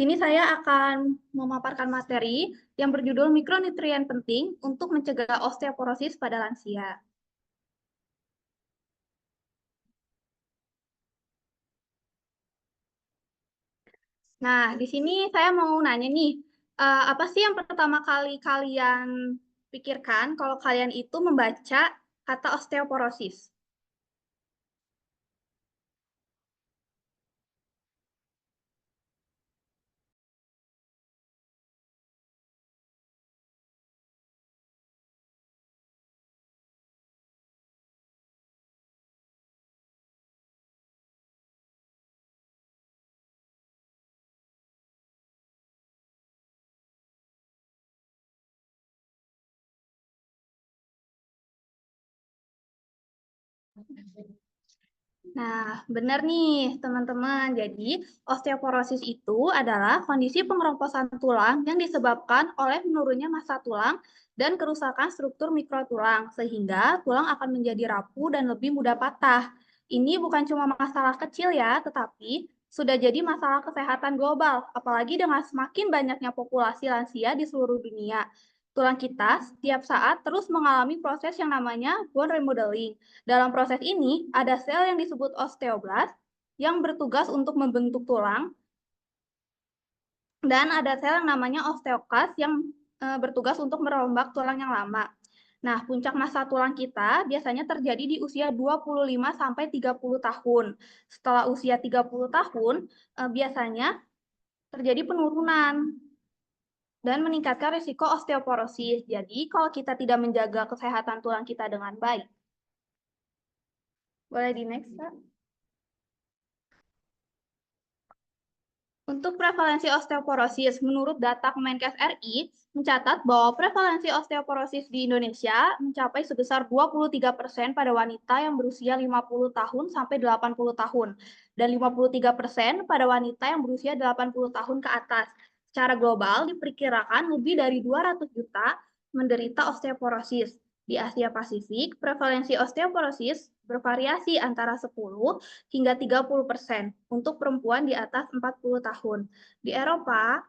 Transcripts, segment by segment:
Ini saya akan memaparkan materi yang berjudul mikronutrien penting untuk mencegah osteoporosis pada lansia. Nah, di sini saya mau nanya nih, apa sih yang pertama kali kalian pikirkan kalau kalian itu membaca kata osteoporosis? Nah, benar nih teman-teman. Jadi, osteoporosis itu adalah kondisi pengeroposan tulang yang disebabkan oleh menurunnya massa tulang dan kerusakan struktur mikrotulang, sehingga tulang akan menjadi rapuh dan lebih mudah patah. Ini bukan cuma masalah kecil ya, tetapi sudah jadi masalah kesehatan global, apalagi dengan semakin banyaknya populasi lansia di seluruh dunia. Tulang kita setiap saat terus mengalami proses yang namanya bone remodeling. Dalam proses ini, ada sel yang disebut osteoblast yang bertugas untuk membentuk tulang, dan ada sel yang namanya osteoklast yang bertugas untuk merombak tulang yang lama. Nah, puncak massa tulang kita biasanya terjadi di usia 25 sampai 30 tahun. Setelah usia 30 tahun, biasanya terjadi penurunan dan meningkatkan risiko osteoporosis. Jadi, kalau kita tidak menjaga kesehatan tulang kita dengan baik, boleh di next, Kak? Untuk prevalensi osteoporosis, menurut data Kemenkes RI, mencatat bahwa prevalensi osteoporosis di Indonesia mencapai sebesar 23% pada wanita yang berusia 50 tahun sampai 80 tahun, dan 53% pada wanita yang berusia 80 tahun ke atas. Secara global, diperkirakan lebih dari 200 juta menderita osteoporosis. Di Asia Pasifik, prevalensi osteoporosis bervariasi antara 10 hingga 30% untuk perempuan di atas 40 tahun. Di Eropa,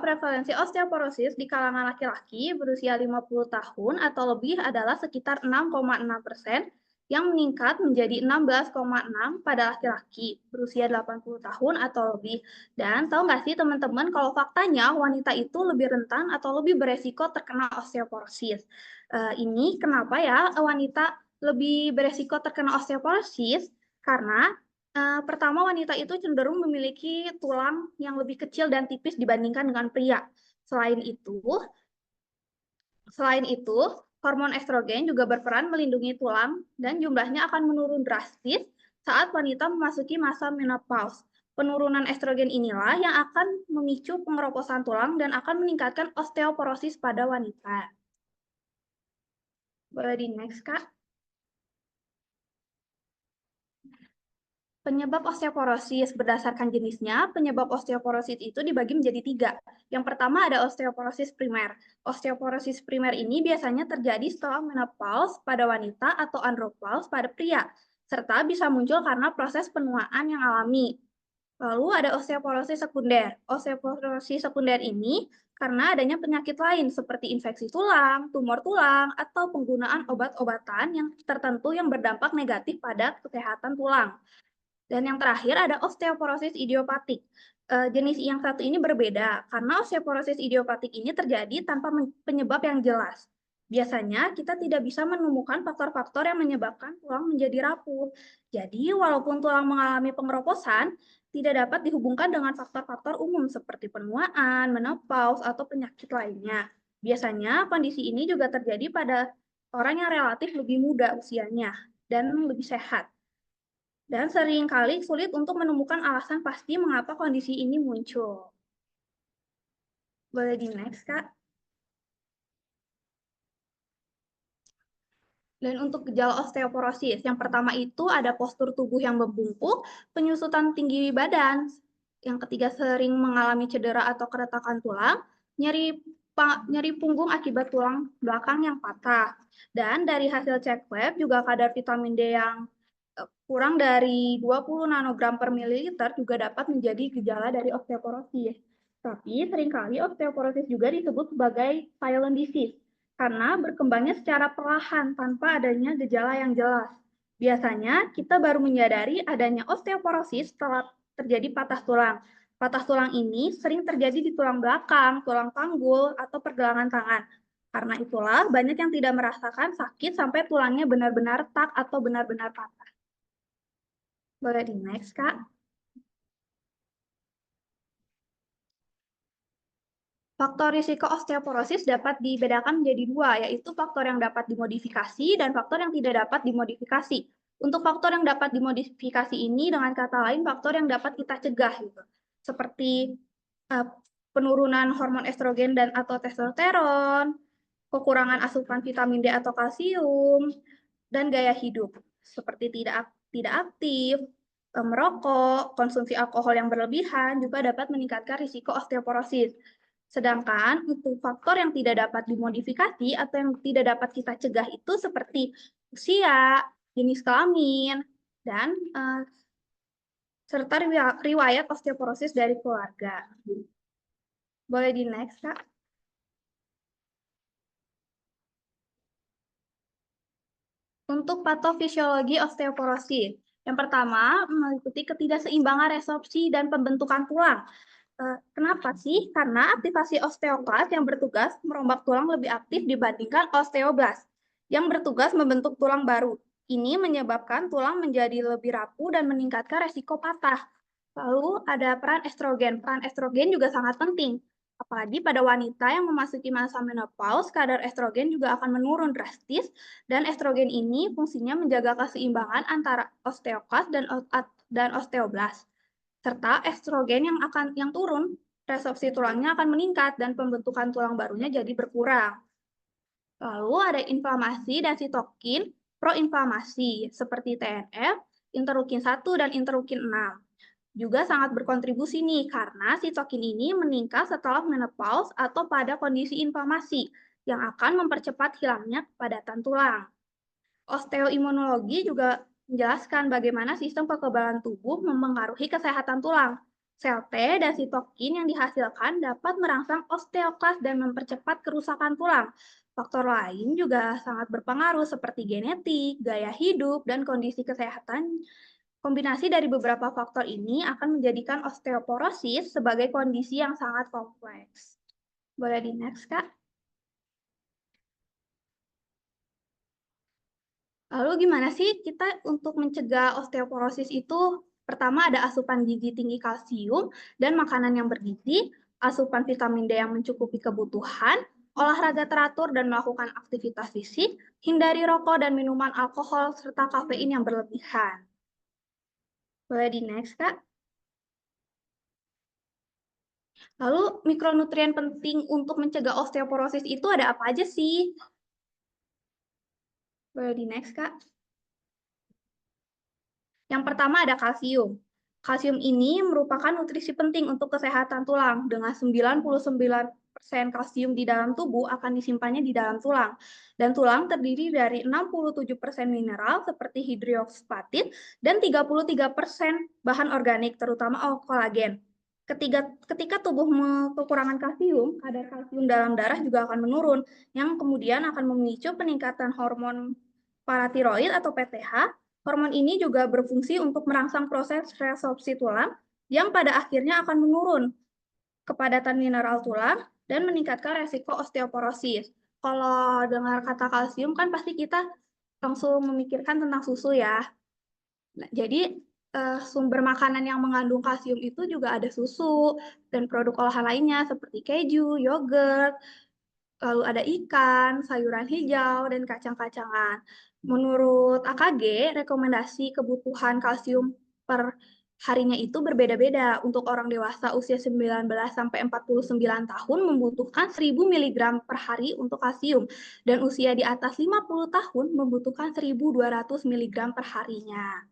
prevalensi osteoporosis di kalangan laki-laki berusia 50 tahun atau lebih adalah sekitar 6,6%, yang meningkat menjadi 16,6 pada laki-laki berusia 80 tahun atau lebih. Dan tahu nggak sih teman-teman kalau faktanya wanita itu lebih rentan atau lebih beresiko terkena osteoporosis. Ini kenapa ya wanita lebih beresiko terkena osteoporosis? Karena pertama, wanita itu cenderung memiliki tulang yang lebih kecil dan tipis dibandingkan dengan pria. Selain itu, selain itu, hormon estrogen juga berperan melindungi tulang dan jumlahnya akan menurun drastis saat wanita memasuki masa menopause. Penurunan estrogen inilah yang akan memicu pengeroposan tulang dan akan meningkatkan osteoporosis pada wanita. Boleh di next, Kak? Penyebab osteoporosis berdasarkan jenisnya, penyebab osteoporosis itu dibagi menjadi tiga. Yang pertama ada osteoporosis primer. Osteoporosis primer ini biasanya terjadi setelah menopause pada wanita atau andropause pada pria, serta bisa muncul karena proses penuaan yang alami. Lalu ada osteoporosis sekunder. Osteoporosis sekunder ini karena adanya penyakit lain seperti infeksi tulang, tumor tulang, atau penggunaan obat-obatan yang tertentu yang berdampak negatif pada kesehatan tulang. Dan yang terakhir ada osteoporosis idiopatik. Jenis yang satu ini berbeda karena osteoporosis idiopatik ini terjadi tanpa penyebab yang jelas. Biasanya kita tidak bisa menemukan faktor-faktor yang menyebabkan tulang menjadi rapuh. Jadi, walaupun tulang mengalami pengeroposan, tidak dapat dihubungkan dengan faktor-faktor umum seperti penuaan, menopause, atau penyakit lainnya. Biasanya kondisi ini juga terjadi pada orang yang relatif lebih muda usianya dan lebih sehat. Dan seringkali sulit untuk menemukan alasan pasti mengapa kondisi ini muncul. Boleh di next, Kak? Dan untuk gejala osteoporosis, yang pertama itu ada postur tubuh yang membungkuk, penyusutan tinggi badan. Yang ketiga sering mengalami cedera atau keretakan tulang, nyeri punggung akibat tulang belakang yang patah. Dan dari hasil cek web juga kadar vitamin D yang kurang dari 20 nanogram per mililiter juga dapat menjadi gejala dari osteoporosis. Tapi seringkali osteoporosis juga disebut sebagai silent disease karena berkembangnya secara perlahan tanpa adanya gejala yang jelas. Biasanya kita baru menyadari adanya osteoporosis setelah terjadi patah tulang. Patah tulang ini sering terjadi di tulang belakang, tulang panggul, atau pergelangan tangan. Karena itulah banyak yang tidak merasakan sakit sampai tulangnya benar-benar retak atau benar-benar patah. Boleh di next, Kak. Faktor risiko osteoporosis dapat dibedakan menjadi dua, yaitu faktor yang dapat dimodifikasi dan faktor yang tidak dapat dimodifikasi. Untuk faktor yang dapat dimodifikasi ini, dengan kata lain, faktor yang dapat kita cegah, gitu. Seperti penurunan hormon estrogen dan atau testosteron, kekurangan asupan vitamin D atau kalsium, dan gaya hidup, seperti tidak aktif, merokok, konsumsi alkohol yang berlebihan juga dapat meningkatkan risiko osteoporosis. Sedangkan untuk faktor yang tidak dapat dimodifikasi atau yang tidak dapat kita cegah itu seperti usia, jenis kelamin, dan serta riwayat osteoporosis dari keluarga. Boleh di next, Kak? Untuk patofisiologi osteoporosis, yang pertama meliputi ketidakseimbangan resorpsi dan pembentukan tulang. Kenapa sih? Karena aktivasi osteoklas yang bertugas merombak tulang lebih aktif dibandingkan osteoblas yang bertugas membentuk tulang baru. Ini menyebabkan tulang menjadi lebih rapuh dan meningkatkan resiko patah. Lalu ada peran estrogen. Peran estrogen juga sangat penting. Apalagi pada wanita yang memasuki masa menopause, kadar estrogen juga akan menurun drastis, dan estrogen ini fungsinya menjaga keseimbangan antara osteoklas dan osteoblas. Serta estrogen yang turun, resorpsi tulangnya akan meningkat dan pembentukan tulang barunya jadi berkurang. Lalu ada inflamasi dan sitokin proinflamasi seperti TNF, interleukin 1 dan interleukin 6. Juga sangat berkontribusi nih karena sitokin ini meningkat setelah menopause atau pada kondisi inflamasi yang akan mempercepat hilangnya kepadatan tulang. Osteoimunologi juga menjelaskan bagaimana sistem kekebalan tubuh mempengaruhi kesehatan tulang. Sel T dan sitokin yang dihasilkan dapat merangsang osteoklas dan mempercepat kerusakan tulang. Faktor lain juga sangat berpengaruh seperti genetik, gaya hidup, dan kondisi kesehatan. Kombinasi dari beberapa faktor ini akan menjadikan osteoporosis sebagai kondisi yang sangat kompleks. Boleh di next, Kak? Lalu gimana sih kita untuk mencegah osteoporosis itu? Pertama ada asupan gizi tinggi kalsium dan makanan yang bergizi, asupan vitamin D yang mencukupi kebutuhan, olahraga teratur dan melakukan aktivitas fisik, hindari rokok dan minuman alkohol serta kafein yang berlebihan. Boleh di next, Kak? Lalu mikronutrien penting untuk mencegah osteoporosis itu ada apa aja sih? Boleh di next, Kak? Yang pertama ada kalsium. Kalsium ini merupakan nutrisi penting untuk kesehatan tulang. Dengan 99% kalsium di dalam tubuh akan disimpannya di dalam tulang. Dan tulang terdiri dari 67% mineral seperti hidrokspatit dan 33% bahan organik, terutama kolagen. Ketika tubuh kekurangan kalsium, kadar kalsium dalam darah juga akan menurun, yang kemudian akan memicu peningkatan hormon paratiroid atau PTH. Hormon ini juga berfungsi untuk merangsang proses resorpsi tulang yang pada akhirnya akan menurun kepadatan mineral tulang dan meningkatkan resiko osteoporosis. Kalau dengar kata kalsium kan pasti kita langsung memikirkan tentang susu ya. Nah, jadi sumber makanan yang mengandung kalsium itu juga ada susu dan produk olahan lainnya seperti keju, yogurt, lalu ada ikan, sayuran hijau, dan kacang-kacangan. Menurut AKG, rekomendasi kebutuhan kalsium per harinya itu berbeda-beda. Untuk orang dewasa usia 19 sampai 49 tahun membutuhkan 1000 mg per hari untuk kalsium, dan usia di atas 50 tahun membutuhkan 1200 mg per harinya.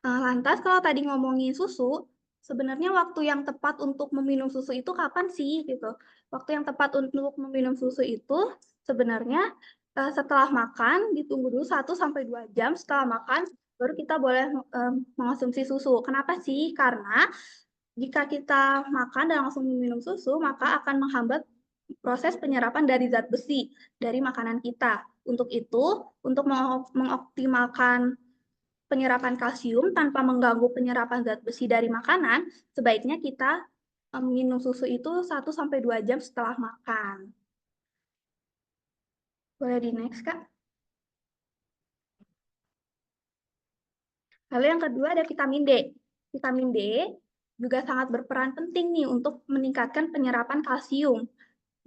Lantas kalau tadi ngomongin susu, sebenarnya waktu yang tepat untuk meminum susu itu kapan sih gitu? Waktu yang tepat untuk meminum susu itu sebenarnya setelah makan ditunggu dulu 1 sampai 2 jam setelah makan baru kita boleh mengonsumsi susu. Kenapa sih? Karena jika kita makan dan langsung minum susu, maka akan menghambat proses penyerapan dari zat besi dari makanan kita. Untuk itu, untuk mengoptimalkan penyerapan kalsium tanpa mengganggu penyerapan zat besi dari makanan, sebaiknya kita minum susu itu 1 sampai 2 jam setelah makan. Boleh di next, Kak? Lalu yang kedua ada vitamin D. Vitamin D juga sangat berperan penting nih untuk meningkatkan penyerapan kalsium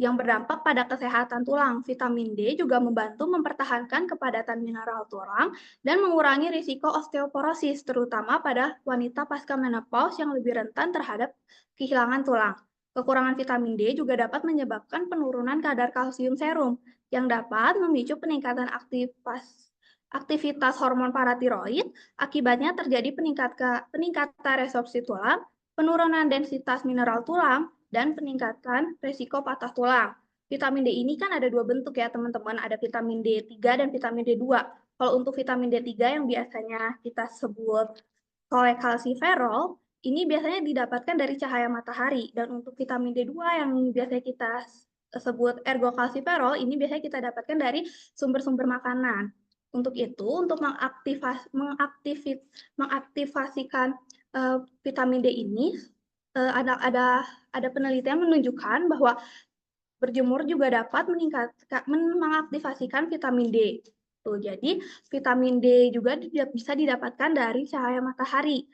yang berdampak pada kesehatan tulang. Vitamin D juga membantu mempertahankan kepadatan mineral tulang dan mengurangi risiko osteoporosis, terutama pada wanita pasca menopause yang lebih rentan terhadap kehilangan tulang. Kekurangan vitamin D juga dapat menyebabkan penurunan kadar kalsium serum yang dapat memicu peningkatan aktivitas hormon paratiroid. Akibatnya terjadi peningkatan resorpsi tulang, penurunan densitas mineral tulang, dan peningkatan risiko patah tulang. Vitamin D ini kan ada 2 bentuk ya teman-teman, ada vitamin D3 dan vitamin D2. Kalau untuk vitamin D3 yang biasanya kita sebut kolekalsiferol, ini biasanya didapatkan dari cahaya matahari. Dan untuk vitamin D2 yang biasanya kita sebut ergokalsiferol, ini biasanya kita dapatkan dari sumber-sumber makanan. Untuk itu, untuk mengaktifasikan vitamin D ini, ada penelitian menunjukkan bahwa berjemur juga dapat mengaktifasikan vitamin D. Tuh, jadi vitamin D juga bisa didapatkan dari cahaya matahari.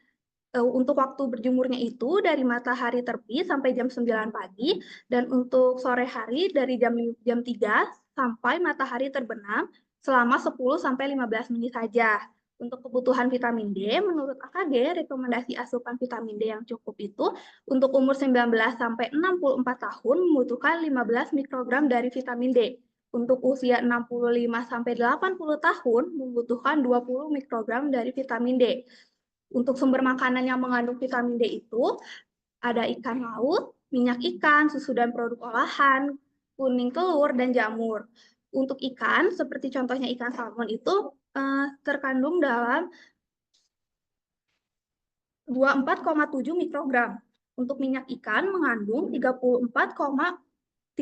Untuk waktu berjemurnya itu dari matahari terbit sampai jam 9 pagi, dan untuk sore hari dari jam 3 sampai matahari terbenam selama 10-15 menit saja. Untuk kebutuhan vitamin D, menurut AKG, rekomendasi asupan vitamin D yang cukup itu untuk umur 19 sampai 64 tahun membutuhkan 15 mikrogram dari vitamin D. Untuk usia 65 sampai 80 tahun membutuhkan 20 mikrogram dari vitamin D. Untuk sumber makanan yang mengandung vitamin D itu ada ikan laut, minyak ikan, susu dan produk olahan, kuning telur, dan jamur. Untuk ikan, seperti contohnya ikan salmon itu terkandung dalam 24,7 mikrogram. Untuk minyak ikan mengandung 34,34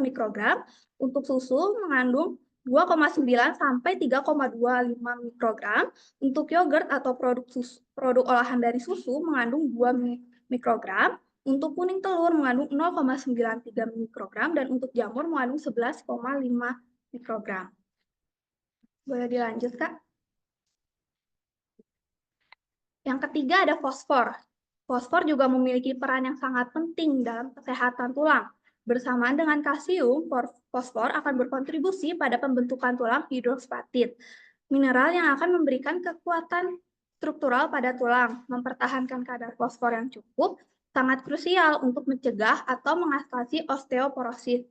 mikrogram. Untuk susu mengandung 2,9 sampai 3,25 mikrogram. Untuk yogurt atau produk olahan dari susu mengandung 2 mikrogram. Untuk kuning telur mengandung 0,93 mikrogram dan untuk jamur mengandung 11,5 mikrogram. Boleh dilanjut, Kak? Yang ketiga ada fosfor. Fosfor juga memiliki peran yang sangat penting dalam kesehatan tulang. Bersamaan dengan kalsium, fosfor akan berkontribusi pada pembentukan tulang hidrospatit, mineral yang akan memberikan kekuatan struktural pada tulang. Mempertahankan kadar fosfor yang cukup sangat krusial untuk mencegah atau mengatasi osteoporosis.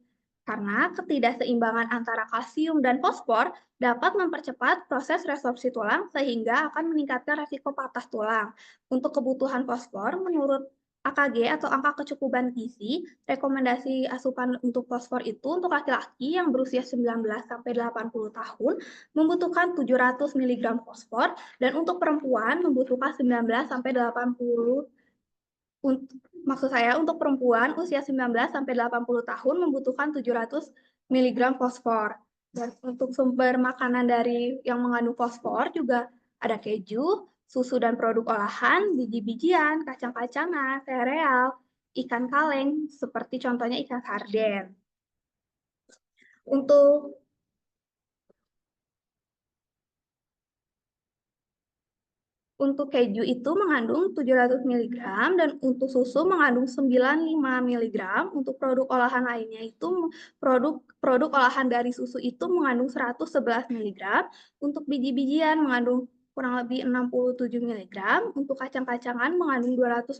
Karena ketidakseimbangan antara kalsium dan fosfor dapat mempercepat proses resorpsi tulang sehingga akan meningkatkan resiko patah tulang. Untuk kebutuhan fosfor, menurut AKG atau angka kecukupan gizi, rekomendasi asupan untuk fosfor itu untuk laki-laki yang berusia 19-80 tahun membutuhkan 700 mg fosfor dan untuk perempuan membutuhkan 19-80. Maksud saya untuk perempuan usia 19-80 tahun membutuhkan 700 mg fosfor. Dan untuk sumber makanan dari yang mengandung fosfor juga ada keju, susu dan produk olahan, biji-bijian, kacang-kacangan, sereal, ikan kaleng, seperti contohnya ikan sarden. Untuk Untuk keju itu mengandung 700 mg dan untuk susu mengandung 95 mg. Untuk produk olahan lainnya itu produk olahan dari susu itu mengandung 111 mg. Untuk biji-bijian mengandung kurang lebih 67 mg. Untuk kacang-kacangan mengandung 264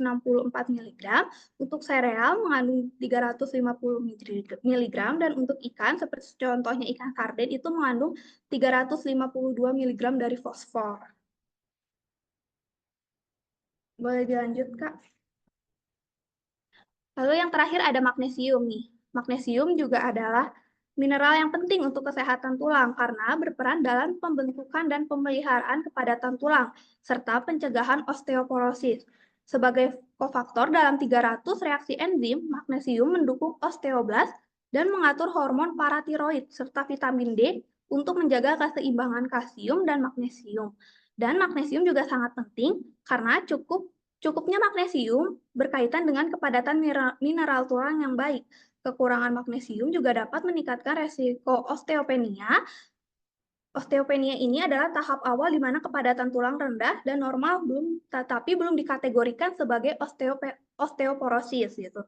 mg. Untuk sereal mengandung 350 mg dan untuk ikan seperti contohnya ikan sarden itu mengandung 352 mg dari fosfor. Boleh dilanjut, Kak? Lalu yang terakhir ada magnesium nih. Magnesium juga adalah Mineral yang penting untuk kesehatan tulang karena berperan dalam pembentukan dan pemeliharaan kepadatan tulang, serta pencegahan osteoporosis. Sebagai kofaktor dalam 300 reaksi enzim, magnesium mendukung osteoblas dan mengatur hormon paratiroid serta vitamin D untuk menjaga keseimbangan kalsium dan magnesium. Dan magnesium juga sangat penting karena cukupnya magnesium berkaitan dengan kepadatan mineral tulang yang baik. Kekurangan magnesium juga dapat meningkatkan resiko osteopenia. Osteopenia ini adalah tahap awal di mana kepadatan tulang rendah dan normal tetapi belum dikategorikan sebagai osteoporosis gitu.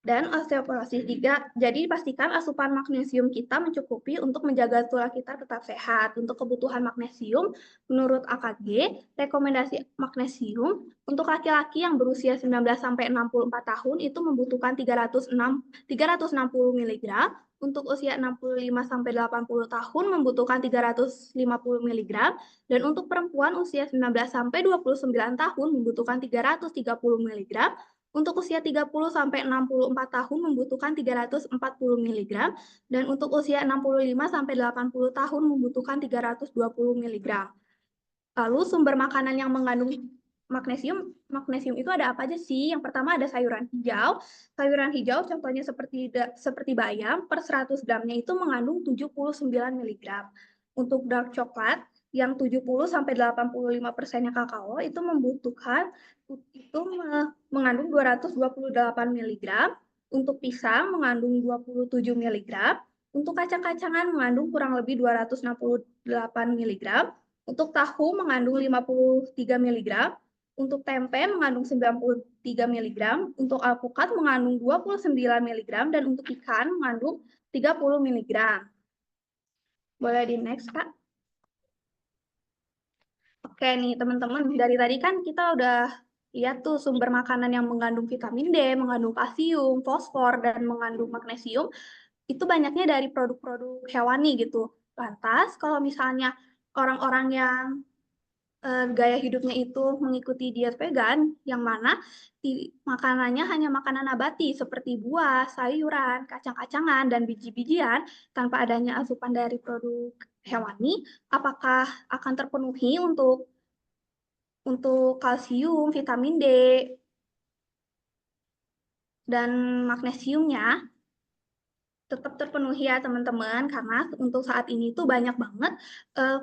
Dan osteoporosis juga, jadi pastikan asupan magnesium kita mencukupi untuk menjaga tulang kita tetap sehat. Untuk kebutuhan magnesium, menurut AKG, rekomendasi magnesium untuk laki-laki yang berusia 19-64 tahun itu membutuhkan 360 mg, untuk usia 65-80 tahun membutuhkan 350 mg, dan untuk perempuan usia 19-29 tahun membutuhkan 330 mg, untuk usia 30-64 tahun membutuhkan 340 mg, dan untuk usia 65-80 tahun membutuhkan 320 mg. Lalu sumber makanan yang mengandung magnesium itu ada apa aja sih? Yang pertama ada sayuran hijau. Sayuran hijau contohnya seperti bayam, per 100 gramnya itu mengandung 79 mg. Untuk dark coklat yang 70-85% kakao itu mengandung 228 mg. Untuk pisang mengandung 27 mg. Untuk kacang-kacangan mengandung kurang lebih 268 mg. Untuk tahu mengandung 53 mg. Untuk tempe mengandung 93 mg. Untuk alpukat mengandung 29 mg. Dan untuk ikan mengandung 30 mg. Boleh di next, Kak? Oke nih teman-teman, dari tadi kan kita udah lihat tuh sumber makanan yang mengandung vitamin D, mengandung kalsium, fosfor, dan mengandung magnesium, itu banyaknya dari produk-produk hewani gitu. Lantas kalau misalnya orang-orang yang gaya hidupnya itu mengikuti diet vegan, yang mana makanannya hanya makanan nabati seperti buah, sayuran, kacang-kacangan, dan biji-bijian tanpa adanya asupan dari produk hewani, apakah akan terpenuhi untuk kalsium, vitamin D, dan magnesiumnya? Tetap terpenuhi ya teman-teman, karena untuk saat ini tuh banyak banget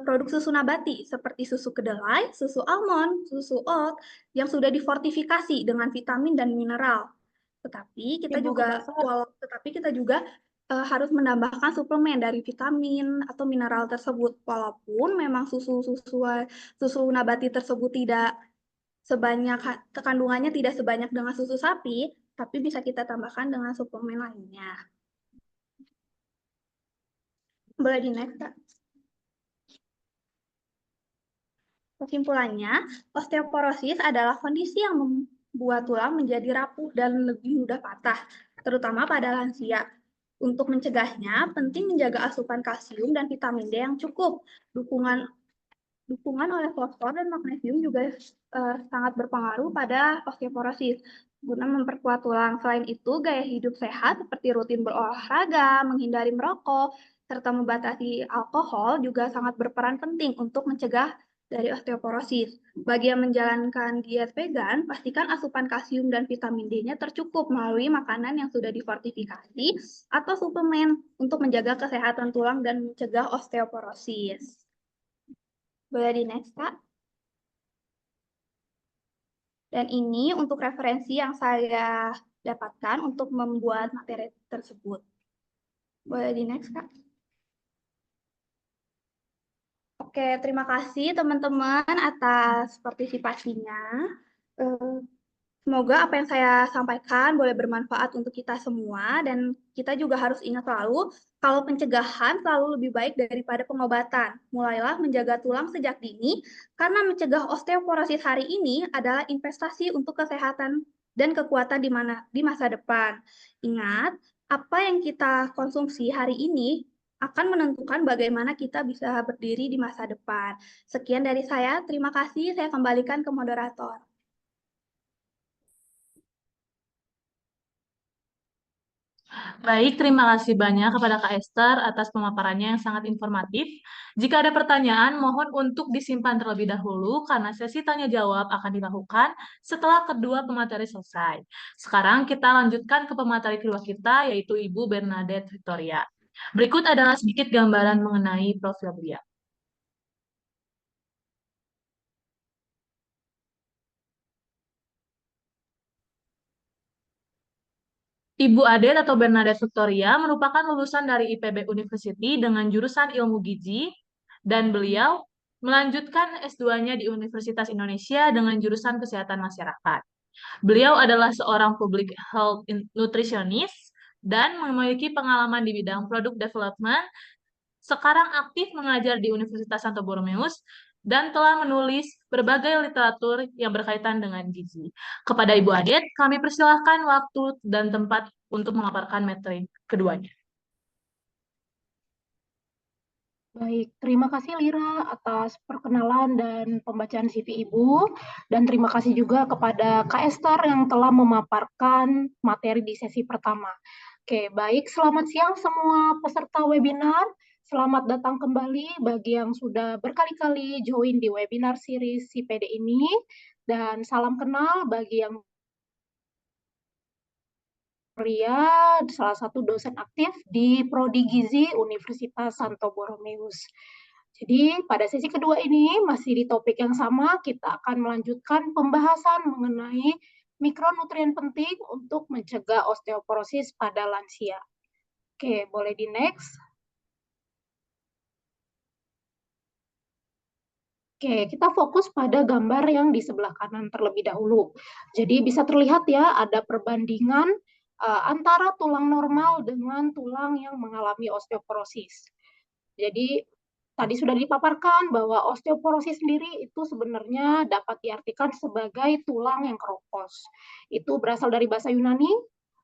produk susu nabati seperti susu kedelai, susu almond, susu oat yang sudah difortifikasi dengan vitamin dan mineral. Tetapi kita juga harus menambahkan suplemen dari vitamin atau mineral tersebut. Walaupun memang susu nabati tersebut tidak sebanyak kandungannya tidak sebanyak dengan susu sapi, tapi bisa kita tambahkan dengan suplemen lainnya. Boleh di next, Kak. Kesimpulannya, osteoporosis adalah kondisi yang membuat tulang menjadi rapuh dan lebih mudah patah, terutama pada lansia. Untuk mencegahnya, penting menjaga asupan kalsium dan vitamin D yang cukup. Dukungan oleh fosfor dan magnesium juga sangat berpengaruh pada osteoporosis guna memperkuat tulang. Selain itu, gaya hidup sehat seperti rutin berolahraga, menghindari merokok, serta membatasi alkohol juga sangat berperan penting untuk mencegah dari osteoporosis. Bagi yang menjalankan diet vegan, pastikan asupan kalsium dan vitamin D-nya tercukup melalui makanan yang sudah difortifikasi atau suplemen untuk menjaga kesehatan tulang dan mencegah osteoporosis. Boleh di next, Kak? Dan ini untuk referensi yang saya dapatkan untuk membuat materi tersebut. Boleh di next, Kak? Oke, terima kasih teman-teman atas partisipasinya. Semoga apa yang saya sampaikan boleh bermanfaat untuk kita semua, dan kita juga harus ingat selalu kalau pencegahan selalu lebih baik daripada pengobatan. Mulailah menjaga tulang sejak dini, karena mencegah osteoporosis hari ini adalah investasi untuk kesehatan dan kekuatan di masa depan. Ingat, apa yang kita konsumsi hari ini akan menentukan bagaimana kita bisa berdiri di masa depan. Sekian dari saya, terima kasih. Saya kembalikan ke moderator. Baik, terima kasih banyak kepada Kak Esther atas pemaparannya yang sangat informatif. Jika ada pertanyaan, mohon untuk disimpan terlebih dahulu karena sesi tanya jawab akan dilakukan setelah kedua pemateri selesai. Sekarang kita lanjutkan ke pemateri kedua kita, yaitu Ibu Bernadette Victoria. Berikut adalah sedikit gambaran mengenai profil beliau. Ibu Adet atau Bernadette Victoria merupakan lulusan dari IPB University dengan jurusan Ilmu Gizi dan beliau melanjutkan S2-nya di Universitas Indonesia dengan jurusan Kesehatan Masyarakat. Beliau adalah seorang public health nutritionist dan memiliki pengalaman di bidang product development. Sekarang aktif mengajar di Universitas Santo Borromeus dan telah menulis berbagai literatur yang berkaitan dengan gizi. Kepada Ibu Adet, kami persilahkan waktu dan tempat untuk memaparkan materi keduanya. Baik, terima kasih Lira atas perkenalan dan pembacaan CV Ibu, dan terima kasih juga kepada Kak Esther yang telah memaparkan materi di sesi pertama. Oke, baik, selamat siang semua peserta webinar. Selamat datang kembali bagi yang sudah berkali-kali join di webinar series CPD ini, dan salam kenal bagi yang Ria, salah satu dosen aktif di Prodi Gizi Universitas Santo Borromeus. Jadi pada sesi kedua ini masih di topik yang sama, kita akan melanjutkan pembahasan mengenai mikronutrien penting untuk mencegah osteoporosis pada lansia. Oke, boleh di next. Oke, kita fokus pada gambar yang di sebelah kanan terlebih dahulu. Jadi bisa terlihat ya, ada perbandingan antara tulang normal dengan tulang yang mengalami osteoporosis. Jadi tadi sudah dipaparkan bahwa osteoporosis sendiri itu sebenarnya dapat diartikan sebagai tulang yang keropos. Itu berasal dari bahasa Yunani,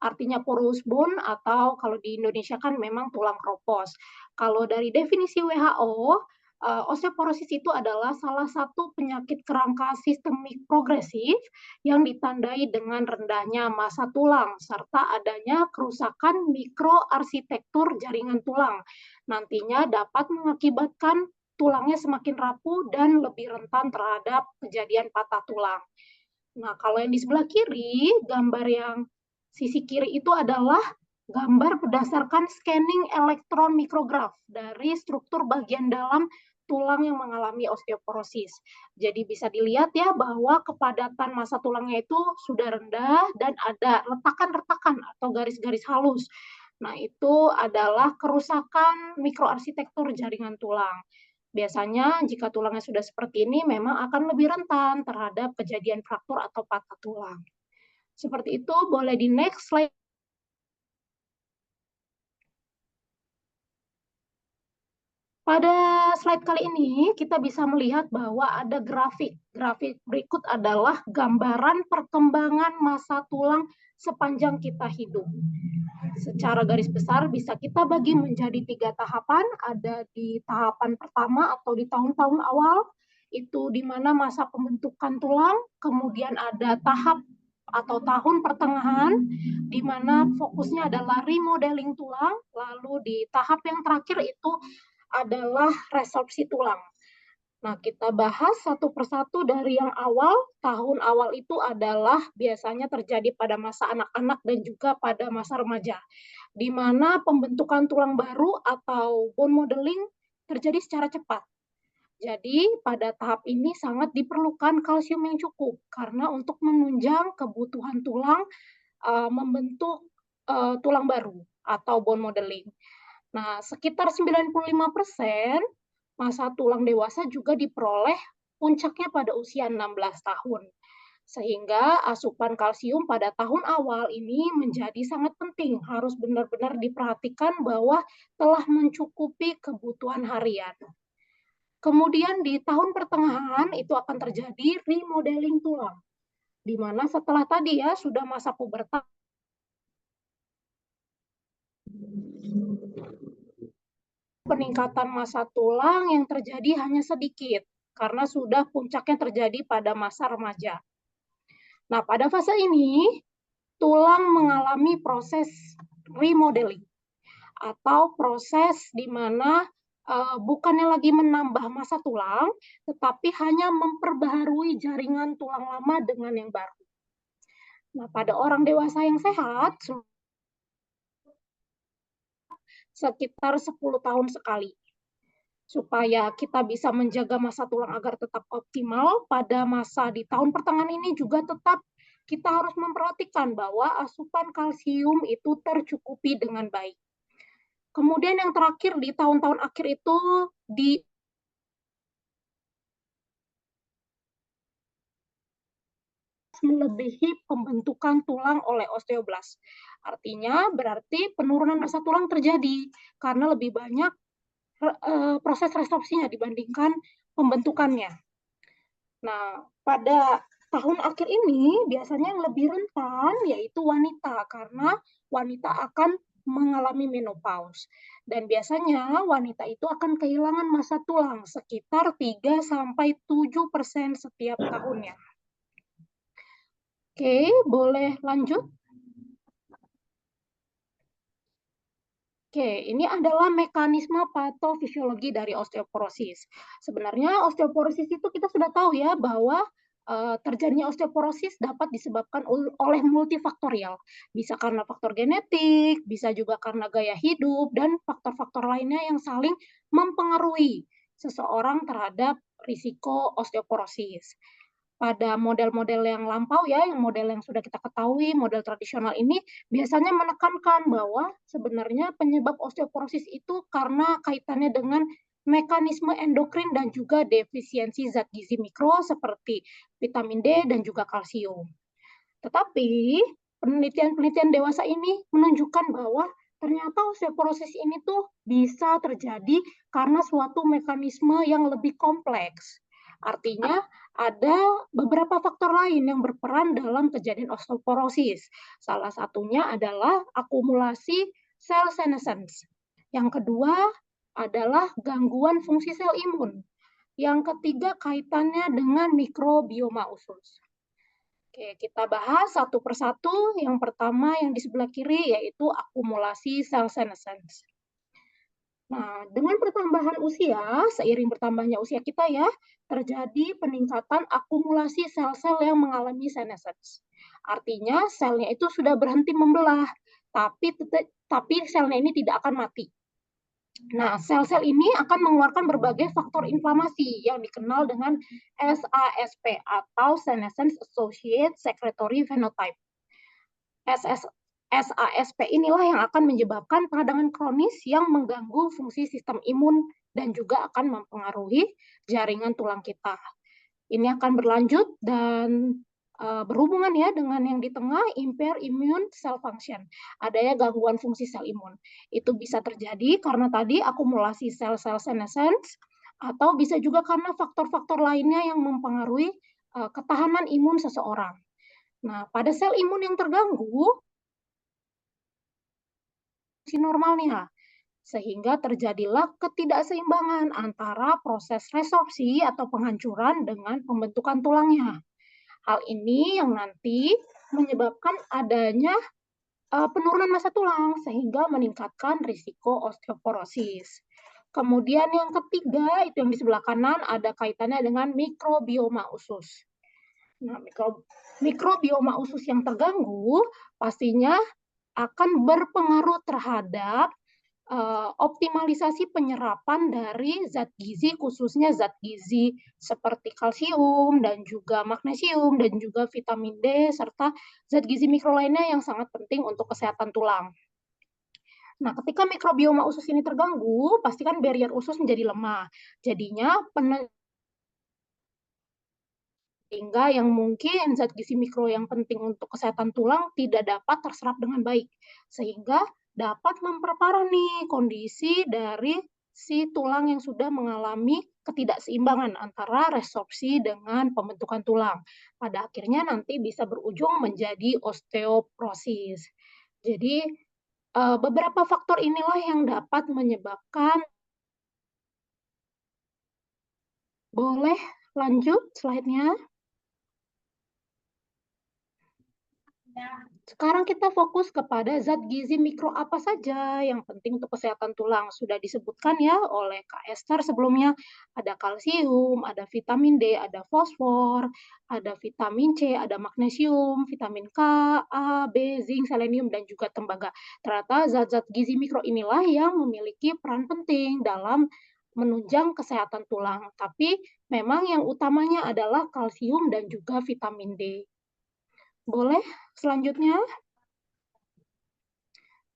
artinya porous bone, atau kalau di Indonesia kan memang tulang keropos. Kalau dari definisi WHO, osteoporosis itu adalah salah satu penyakit kerangka sistemik progresif yang ditandai dengan rendahnya massa tulang serta adanya kerusakan mikroarsitektur jaringan tulang. Nantinya dapat mengakibatkan tulangnya semakin rapuh dan lebih rentan terhadap kejadian patah tulang. Nah, kalau yang di sebelah kiri, gambar yang sisi kiri itu adalah gambar berdasarkan scanning elektron mikrograf dari struktur bagian dalam tulang yang mengalami osteoporosis. Jadi bisa dilihat ya bahwa kepadatan massa tulangnya itu sudah rendah dan ada retakan-retakan atau garis-garis halus. Nah, itu adalah kerusakan mikroarsitektur jaringan tulang. Biasanya jika tulangnya sudah seperti ini memang akan lebih rentan terhadap kejadian fraktur atau patah tulang. Seperti itu, boleh di next slide. Pada slide kali ini, kita bisa melihat bahwa ada grafik. Grafik berikut adalah gambaran perkembangan massa tulang sepanjang kita hidup. Secara garis besar bisa kita bagi menjadi 3 tahapan. Ada di tahapan pertama atau di tahun-tahun awal, itu di mana masa pembentukan tulang, kemudian ada tahap atau tahun pertengahan, di mana fokusnya adalah remodeling tulang, lalu di tahap yang terakhir itu adalah resorpsi tulang. Nah, kita bahas satu persatu dari yang awal. Tahun awal itu adalah biasanya terjadi pada masa anak-anak dan juga pada masa remaja, di mana pembentukan tulang baru atau bone modeling terjadi secara cepat. Jadi, pada tahap ini sangat diperlukan kalsium yang cukup, karena untuk menunjang kebutuhan tulang membentuk tulang baru atau bone modeling. Nah, sekitar 95% masa tulang dewasa juga diperoleh puncaknya pada usia 16 tahun. Sehingga asupan kalsium pada tahun awal ini menjadi sangat penting, harus benar-benar diperhatikan bahwa telah mencukupi kebutuhan harian. Kemudian di tahun pertengahan itu akan terjadi remodeling tulang, di mana setelah tadi ya sudah masa pubertas, peningkatan massa tulang yang terjadi hanya sedikit karena sudah puncaknya terjadi pada masa remaja. Nah, pada fase ini tulang mengalami proses remodeling, atau proses di mana bukannya lagi menambah massa tulang, tetapi hanya memperbaharui jaringan tulang lama dengan yang baru. Nah, pada orang dewasa yang sehat, sekitar 10 tahun sekali. Supaya kita bisa menjaga massa tulang agar tetap optimal, pada masa di tahun pertengahan ini juga tetap kita harus memperhatikan bahwa asupan kalsium itu tercukupi dengan baik. Kemudian yang terakhir di tahun-tahun akhir itu melebihi pembentukan tulang oleh osteoblas. Artinya berarti penurunan massa tulang terjadi karena lebih banyak proses resorpsinya dibandingkan pembentukannya. Nah, pada tahun akhir ini biasanya yang lebih rentan yaitu wanita karena wanita akan mengalami menopause. Dan biasanya wanita itu akan kehilangan massa tulang sekitar 3-7% setiap tahunnya. Oke, boleh lanjut? Oke, ini adalah mekanisme patofisiologi dari osteoporosis. Sebenarnya osteoporosis itu kita sudah tahu ya bahwa terjadinya osteoporosis dapat disebabkan oleh multifaktorial. Bisa karena faktor genetik, bisa juga karena gaya hidup, dan faktor-faktor lainnya yang saling mempengaruhi seseorang terhadap risiko osteoporosis. Pada model-model yang lampau ya, yang model yang sudah kita ketahui, model tradisional ini biasanya menekankan bahwa sebenarnya penyebab osteoporosis itu karena kaitannya dengan mekanisme endokrin dan juga defisiensi zat gizi mikro seperti vitamin D dan juga kalsium. Tetapi penelitian-penelitian dewasa ini menunjukkan bahwa ternyata osteoporosis ini tuh bisa terjadi karena suatu mekanisme yang lebih kompleks. Artinya ada beberapa faktor lain yang berperan dalam kejadian osteoporosis. Salah satunya adalah akumulasi sel senescence. Yang kedua adalah gangguan fungsi sel imun. Yang ketiga kaitannya dengan mikrobioma usus. Oke, kita bahas satu persatu. Yang pertama yang di sebelah kiri yaitu akumulasi sel senescence. Nah, dengan pertambahan usia, seiring bertambahnya usia kita ya, terjadi peningkatan akumulasi sel-sel yang mengalami senescence. Artinya selnya itu sudah berhenti membelah, tapi selnya ini tidak akan mati. Nah, sel-sel ini akan mengeluarkan berbagai faktor inflamasi yang dikenal dengan SASP atau Senescence Associated Secretory Phenotype. SASP inilah yang akan menyebabkan peradangan kronis yang mengganggu fungsi sistem imun dan juga akan mempengaruhi jaringan tulang kita. Ini akan berlanjut dan berhubungan ya dengan yang di tengah, impair immune cell function. Adanya gangguan fungsi sel imun. Itu bisa terjadi karena tadi akumulasi sel-sel senescence atau bisa juga karena faktor-faktor lainnya yang mempengaruhi ketahanan imun seseorang. Nah, pada sel imun yang terganggu, fungsi normalnya, sehingga terjadilah ketidakseimbangan antara proses resorpsi atau penghancuran dengan pembentukan tulangnya. Hal ini yang nanti menyebabkan adanya penurunan massa tulang sehingga meningkatkan risiko osteoporosis. Kemudian yang ketiga, itu yang di sebelah kanan, ada kaitannya dengan mikrobioma usus. Nah, mikrobioma usus yang terganggu pastinya akan berpengaruh terhadap optimalisasi penyerapan dari zat gizi, khususnya zat gizi seperti kalsium dan juga magnesium dan juga vitamin D serta zat gizi mikro lainnya yang sangat penting untuk kesehatan tulang. Nah, ketika mikrobioma usus ini terganggu, pastikan barrier usus menjadi lemah. Jadinya sehingga yang mungkin zat gizi mikro yang penting untuk kesehatan tulang tidak dapat terserap dengan baik. Sehingga dapat memperparah nih kondisi dari si tulang yang sudah mengalami ketidakseimbangan antara resorpsi dengan pembentukan tulang. Pada akhirnya nanti bisa berujung menjadi osteoporosis. Jadi beberapa faktor inilah yang dapat menyebabkan. Boleh lanjut slide-nya? Sekarang kita fokus kepada zat gizi mikro apa saja yang penting untuk kesehatan tulang. Sudah disebutkan ya oleh Kak Esther sebelumnya, ada kalsium, ada vitamin D, ada fosfor, ada vitamin C, ada magnesium, vitamin K, A, B, zinc, selenium, dan juga tembaga. Ternyata zat-zat gizi mikro inilah yang memiliki peran penting dalam menunjang kesehatan tulang. Tapi memang yang utamanya adalah kalsium dan juga vitamin D. Boleh selanjutnya?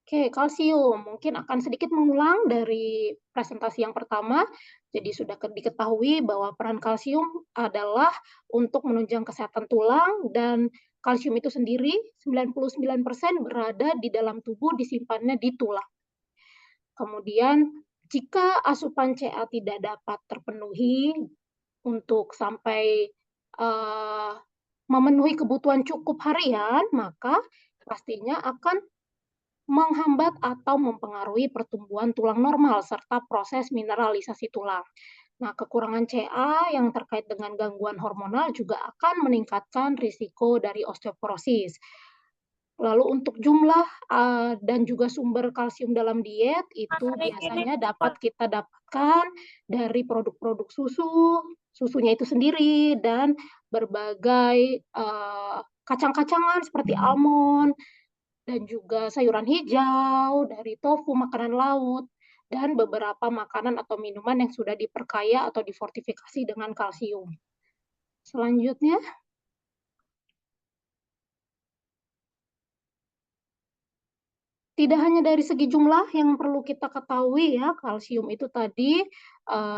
Oke, kalsium. Mungkin akan sedikit mengulang dari presentasi yang pertama. Jadi sudah diketahui bahwa peran kalsium adalah untuk menunjang kesehatan tulang dan kalsium itu sendiri 99% berada di dalam tubuh disimpannya di tulang. Kemudian jika asupan Ca tidak dapat terpenuhi untuk sampai memenuhi kebutuhan cukup harian, maka pastinya akan menghambat atau mempengaruhi pertumbuhan tulang normal serta proses mineralisasi tulang. Nah, kekurangan Ca yang terkait dengan gangguan hormonal juga akan meningkatkan risiko dari osteoporosis. Lalu untuk jumlah dan juga sumber kalsium dalam diet itu biasanya dapat kita dapatkan dari produk-produk susu, susunya itu sendiri, dan berbagai kacang-kacangan seperti almond, dan juga sayuran hijau, dari tofu, makanan laut, dan beberapa makanan atau minuman yang sudah diperkaya atau difortifikasi dengan kalsium. Selanjutnya, tidak hanya dari segi jumlah yang perlu kita ketahui ya, kalsium itu tadi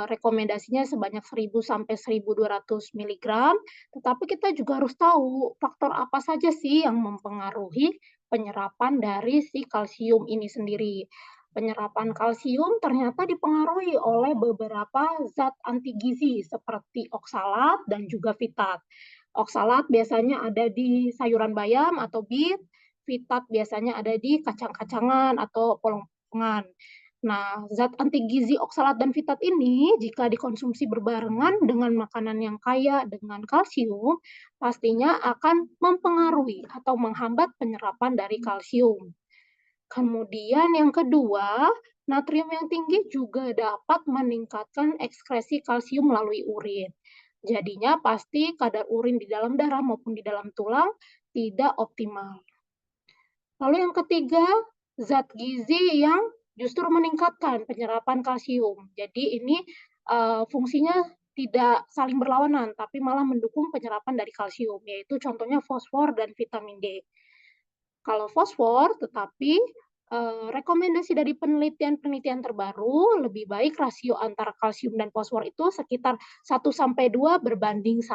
rekomendasinya sebanyak 1000 sampai 1200 mg, tetapi kita juga harus tahu faktor apa saja sih yang mempengaruhi penyerapan dari si kalsium ini sendiri. Penyerapan kalsium ternyata dipengaruhi oleh beberapa zat anti gizi seperti oksalat dan juga fitat. Oksalat biasanya ada di sayuran bayam atau beet, fitat biasanya ada di kacang-kacangan atau polong-polongan. Nah, zat anti gizi oksalat dan fitat ini jika dikonsumsi berbarengan dengan makanan yang kaya dengan kalsium, pastinya akan mempengaruhi atau menghambat penyerapan dari kalsium. Kemudian yang kedua, natrium yang tinggi juga dapat meningkatkan ekskresi kalsium melalui urin. Jadinya pasti kadar urin di dalam darah maupun di dalam tulang tidak optimal. Lalu yang ketiga, zat gizi yang justru meningkatkan penyerapan kalsium. Jadi ini fungsinya tidak saling berlawanan, tapi malah mendukung penyerapan dari kalsium, yaitu contohnya fosfor dan vitamin D. Kalau fosfor, tetapi rekomendasi dari penelitian-penelitian terbaru, lebih baik rasio antara kalsium dan fosfor itu sekitar 1-2 berbanding 1.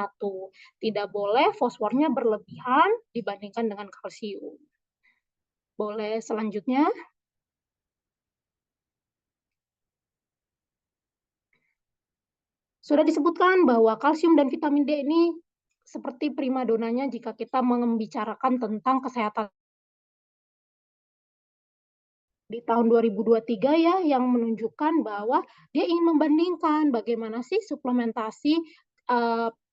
Tidak boleh fosfornya berlebihan dibandingkan dengan kalsium. Boleh selanjutnya? Sudah disebutkan bahwa kalsium dan vitamin D ini seperti primadonanya jika kita membicarakan tentang kesehatan di tahun 2023 ya, yang menunjukkan bahwa dia ingin membandingkan bagaimana sih suplementasi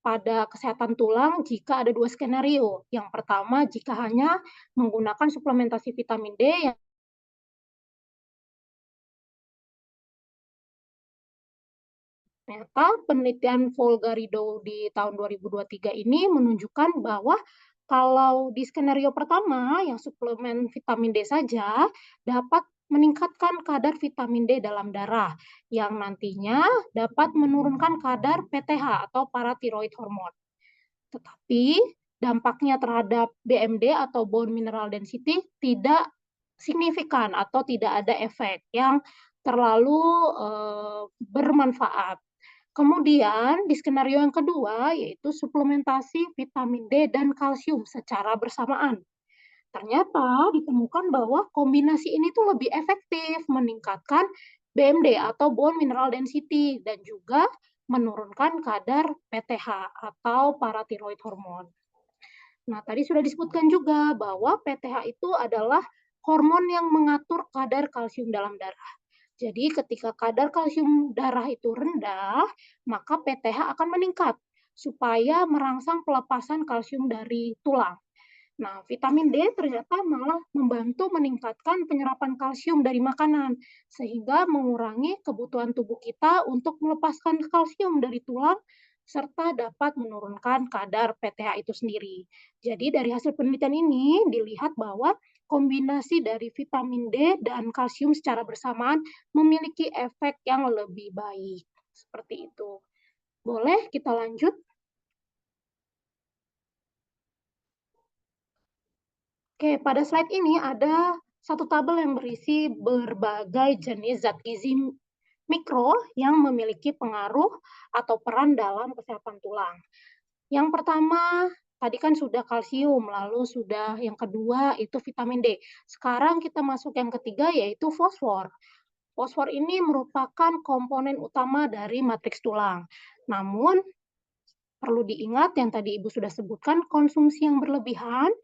pada kesehatan tulang jika ada 2 skenario. Yang pertama, jika hanya menggunakan suplementasi vitamin D yang ternyata penelitian Folgarido di tahun 2023 ini menunjukkan bahwa kalau di skenario pertama yang suplemen vitamin D saja dapat meningkatkan kadar vitamin D dalam darah yang nantinya dapat menurunkan kadar PTH atau paratiroid hormone. Tetapi dampaknya terhadap BMD atau bone mineral density tidak signifikan atau tidak ada efek yang terlalu bermanfaat. Kemudian di skenario yang kedua yaitu suplementasi vitamin D dan kalsium secara bersamaan. Ternyata ditemukan bahwa kombinasi ini tuh lebih efektif meningkatkan BMD atau bone mineral density dan juga menurunkan kadar PTH atau paratiroid hormone. Nah, tadi sudah disebutkan juga bahwa PTH itu adalah hormon yang mengatur kadar kalsium dalam darah. Jadi ketika kadar kalsium darah itu rendah, maka PTH akan meningkat supaya merangsang pelepasan kalsium dari tulang. Nah, vitamin D ternyata malah membantu meningkatkan penyerapan kalsium dari makanan, sehingga mengurangi kebutuhan tubuh kita untuk melepaskan kalsium dari tulang, serta dapat menurunkan kadar PTH itu sendiri. Jadi dari hasil penelitian ini dilihat bahwa kombinasi dari vitamin D dan kalsium secara bersamaan memiliki efek yang lebih baik. Seperti itu. Boleh kita lanjut? Oke, pada slide ini ada satu tabel yang berisi berbagai jenis zat gizi mikro yang memiliki pengaruh atau peran dalam kesehatan tulang. Yang pertama, tadi kan sudah kalsium, lalu sudah yang kedua itu vitamin D. Sekarang kita masuk yang ketiga yaitu fosfor. Fosfor ini merupakan komponen utama dari matriks tulang. Namun, perlu diingat yang tadi Ibu sudah sebutkan, konsumsi yang berlebihan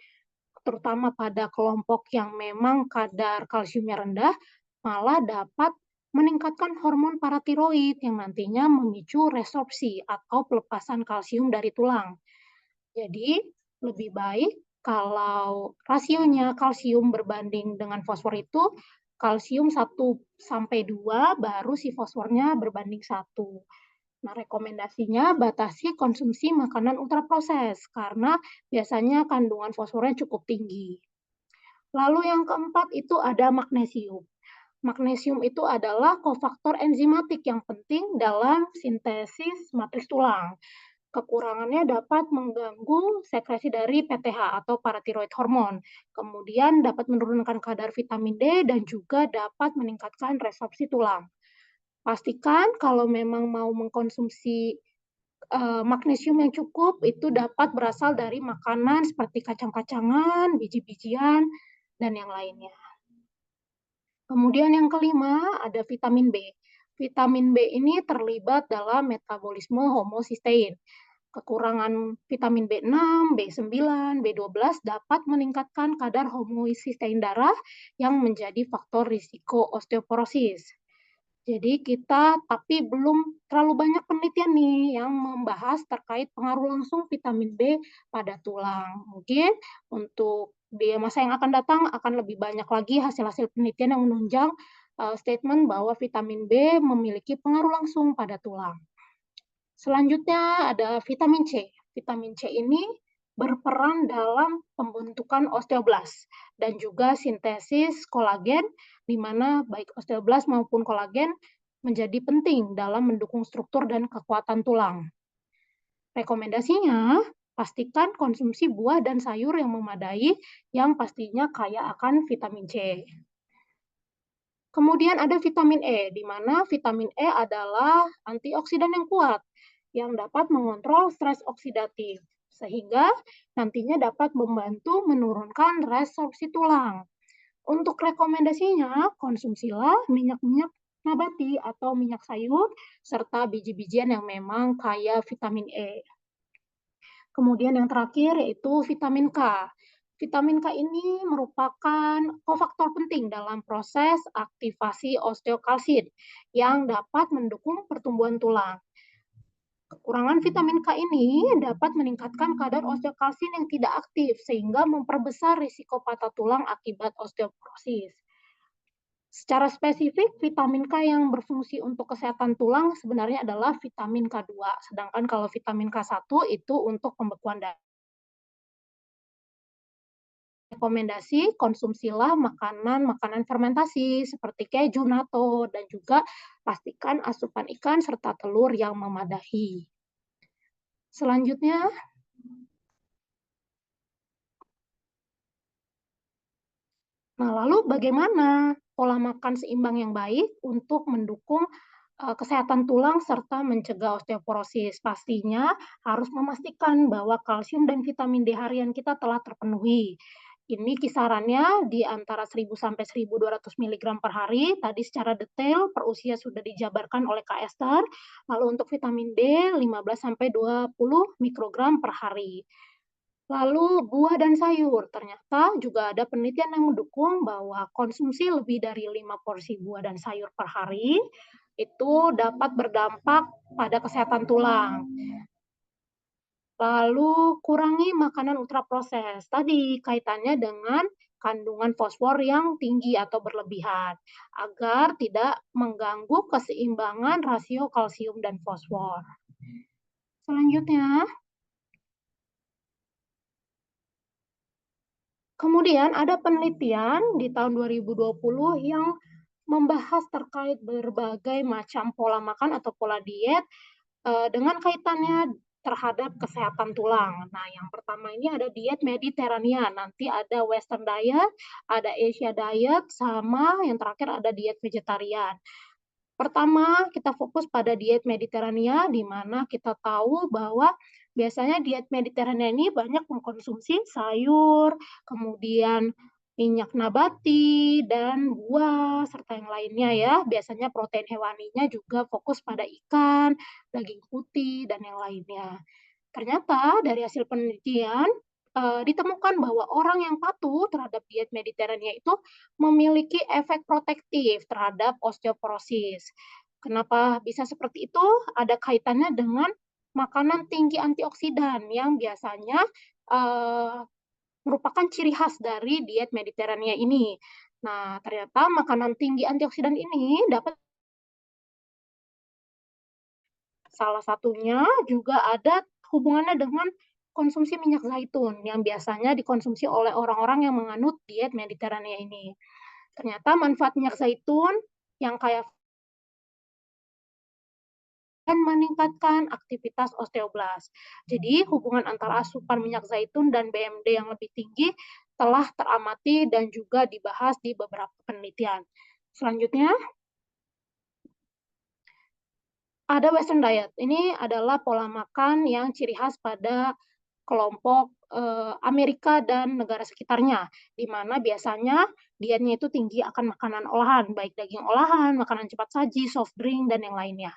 terutama pada kelompok yang memang kadar kalsiumnya rendah, malah dapat meningkatkan hormon paratiroid yang nantinya memicu resorpsi atau pelepasan kalsium dari tulang. Jadi, lebih baik kalau rasionya kalsium berbanding dengan fosfor itu kalsium 1-2 baru si fosfornya berbanding 1. Nah, rekomendasinya batasi konsumsi makanan ultraproses karena biasanya kandungan fosfornya cukup tinggi. Lalu yang keempat itu ada magnesium. Magnesium itu adalah kofaktor enzimatik yang penting dalam sintesis matriks tulang. Kekurangannya dapat mengganggu sekresi dari PTH atau paratiroid hormon. Kemudian dapat menurunkan kadar vitamin D dan juga dapat meningkatkan resorpsi tulang. Pastikan kalau memang mau mengkonsumsi magnesium yang cukup itu dapat berasal dari makanan seperti kacang-kacangan, biji-bijian, dan yang lainnya. Kemudian yang kelima ada vitamin B. Vitamin B ini terlibat dalam metabolisme homocysteine. Kekurangan vitamin B6, B9, B12 dapat meningkatkan kadar homocysteine darah yang menjadi faktor risiko osteoporosis. Jadi tapi belum terlalu banyak penelitian nih yang membahas terkait pengaruh langsung vitamin B pada tulang. Mungkin untuk di masa yang akan datang akan lebih banyak lagi hasil-hasil penelitian yang menunjang statement bahwa vitamin B memiliki pengaruh langsung pada tulang. Selanjutnya ada vitamin C. Vitamin C ini berperan dalam pembentukan osteoblas dan juga sintesis kolagen, di mana baik osteoblas maupun kolagen menjadi penting dalam mendukung struktur dan kekuatan tulang. Rekomendasinya, pastikan konsumsi buah dan sayur yang memadai yang pastinya kaya akan vitamin C. Kemudian ada vitamin E, di mana vitamin E adalah antioksidan yang kuat yang dapat mengontrol stres oksidatif, sehingga nantinya dapat membantu menurunkan resorpsi tulang. Untuk rekomendasinya, konsumsilah minyak-minyak nabati atau minyak sayur, serta biji-bijian yang memang kaya vitamin E. Kemudian yang terakhir yaitu vitamin K. Vitamin K ini merupakan kofaktor penting dalam proses aktivasi osteokalsit yang dapat mendukung pertumbuhan tulang. Kekurangan vitamin K ini dapat meningkatkan kadar osteokalsin yang tidak aktif sehingga memperbesar risiko patah tulang akibat osteoporosis. Secara spesifik, vitamin K yang berfungsi untuk kesehatan tulang sebenarnya adalah vitamin K2, sedangkan kalau vitamin K1 itu untuk pembekuan darah. Rekomendasi, konsumsilah makanan fermentasi seperti keju, natto, dan juga pastikan asupan ikan serta telur yang memadai. Selanjutnya, nah lalu bagaimana pola makan seimbang yang baik untuk mendukung kesehatan tulang serta mencegah osteoporosis? Pastinya harus memastikan bahwa kalsium dan vitamin D harian kita telah terpenuhi. Ini kisarannya di antara 1000 sampai 1200 mg per hari. Tadi secara detail per usia sudah dijabarkan oleh Kak Esther. Lalu untuk vitamin D 15 sampai 20 mikrogram per hari. Lalu buah dan sayur, ternyata juga ada penelitian yang mendukung bahwa konsumsi lebih dari 5 porsi buah dan sayur per hari itu dapat berdampak pada kesehatan tulang. Lalu kurangi makanan ultraproses. Tadi kaitannya dengan kandungan fosfor yang tinggi atau berlebihan agar tidak mengganggu keseimbangan rasio kalsium dan fosfor. Selanjutnya, kemudian ada penelitian di tahun 2020 yang membahas terkait berbagai macam pola makan atau pola diet dengan kaitannya terhadap kesehatan tulang. Nah, yang pertama ini ada diet Mediterania, nanti ada Western diet, ada Asia diet, sama yang terakhir ada diet vegetarian. Pertama, kita fokus pada diet Mediterania, di mana kita tahu bahwa biasanya diet Mediterania ini banyak mengkonsumsi sayur, kemudian minyak nabati, dan buah, serta yang lainnya ya. Biasanya protein hewaninya juga fokus pada ikan, daging putih, dan yang lainnya. Ternyata dari hasil penelitian, ditemukan bahwa orang yang patuh terhadap diet Mediterania itu memiliki efek protektif terhadap osteoporosis. Kenapa bisa seperti itu? Ada kaitannya dengan makanan tinggi antioksidan yang biasanya merupakan ciri khas dari diet Mediterania ini. Nah, ternyata makanan tinggi antioksidan ini dapat salah satunya juga ada hubungannya dengan konsumsi minyak zaitun yang biasanya dikonsumsi oleh orang-orang yang menganut diet Mediterania ini. Ternyata manfaat minyak zaitun yang kaya dan meningkatkan aktivitas osteoblas. Jadi, hubungan antara asupan minyak zaitun dan BMD yang lebih tinggi telah teramati dan juga dibahas di beberapa penelitian. Selanjutnya, ada Western diet. Ini adalah pola makan yang ciri khas pada kelompok Amerika dan negara sekitarnya, di mana biasanya dietnya itu tinggi akan makanan olahan, baik daging olahan, makanan cepat saji, soft drink, dan yang lainnya.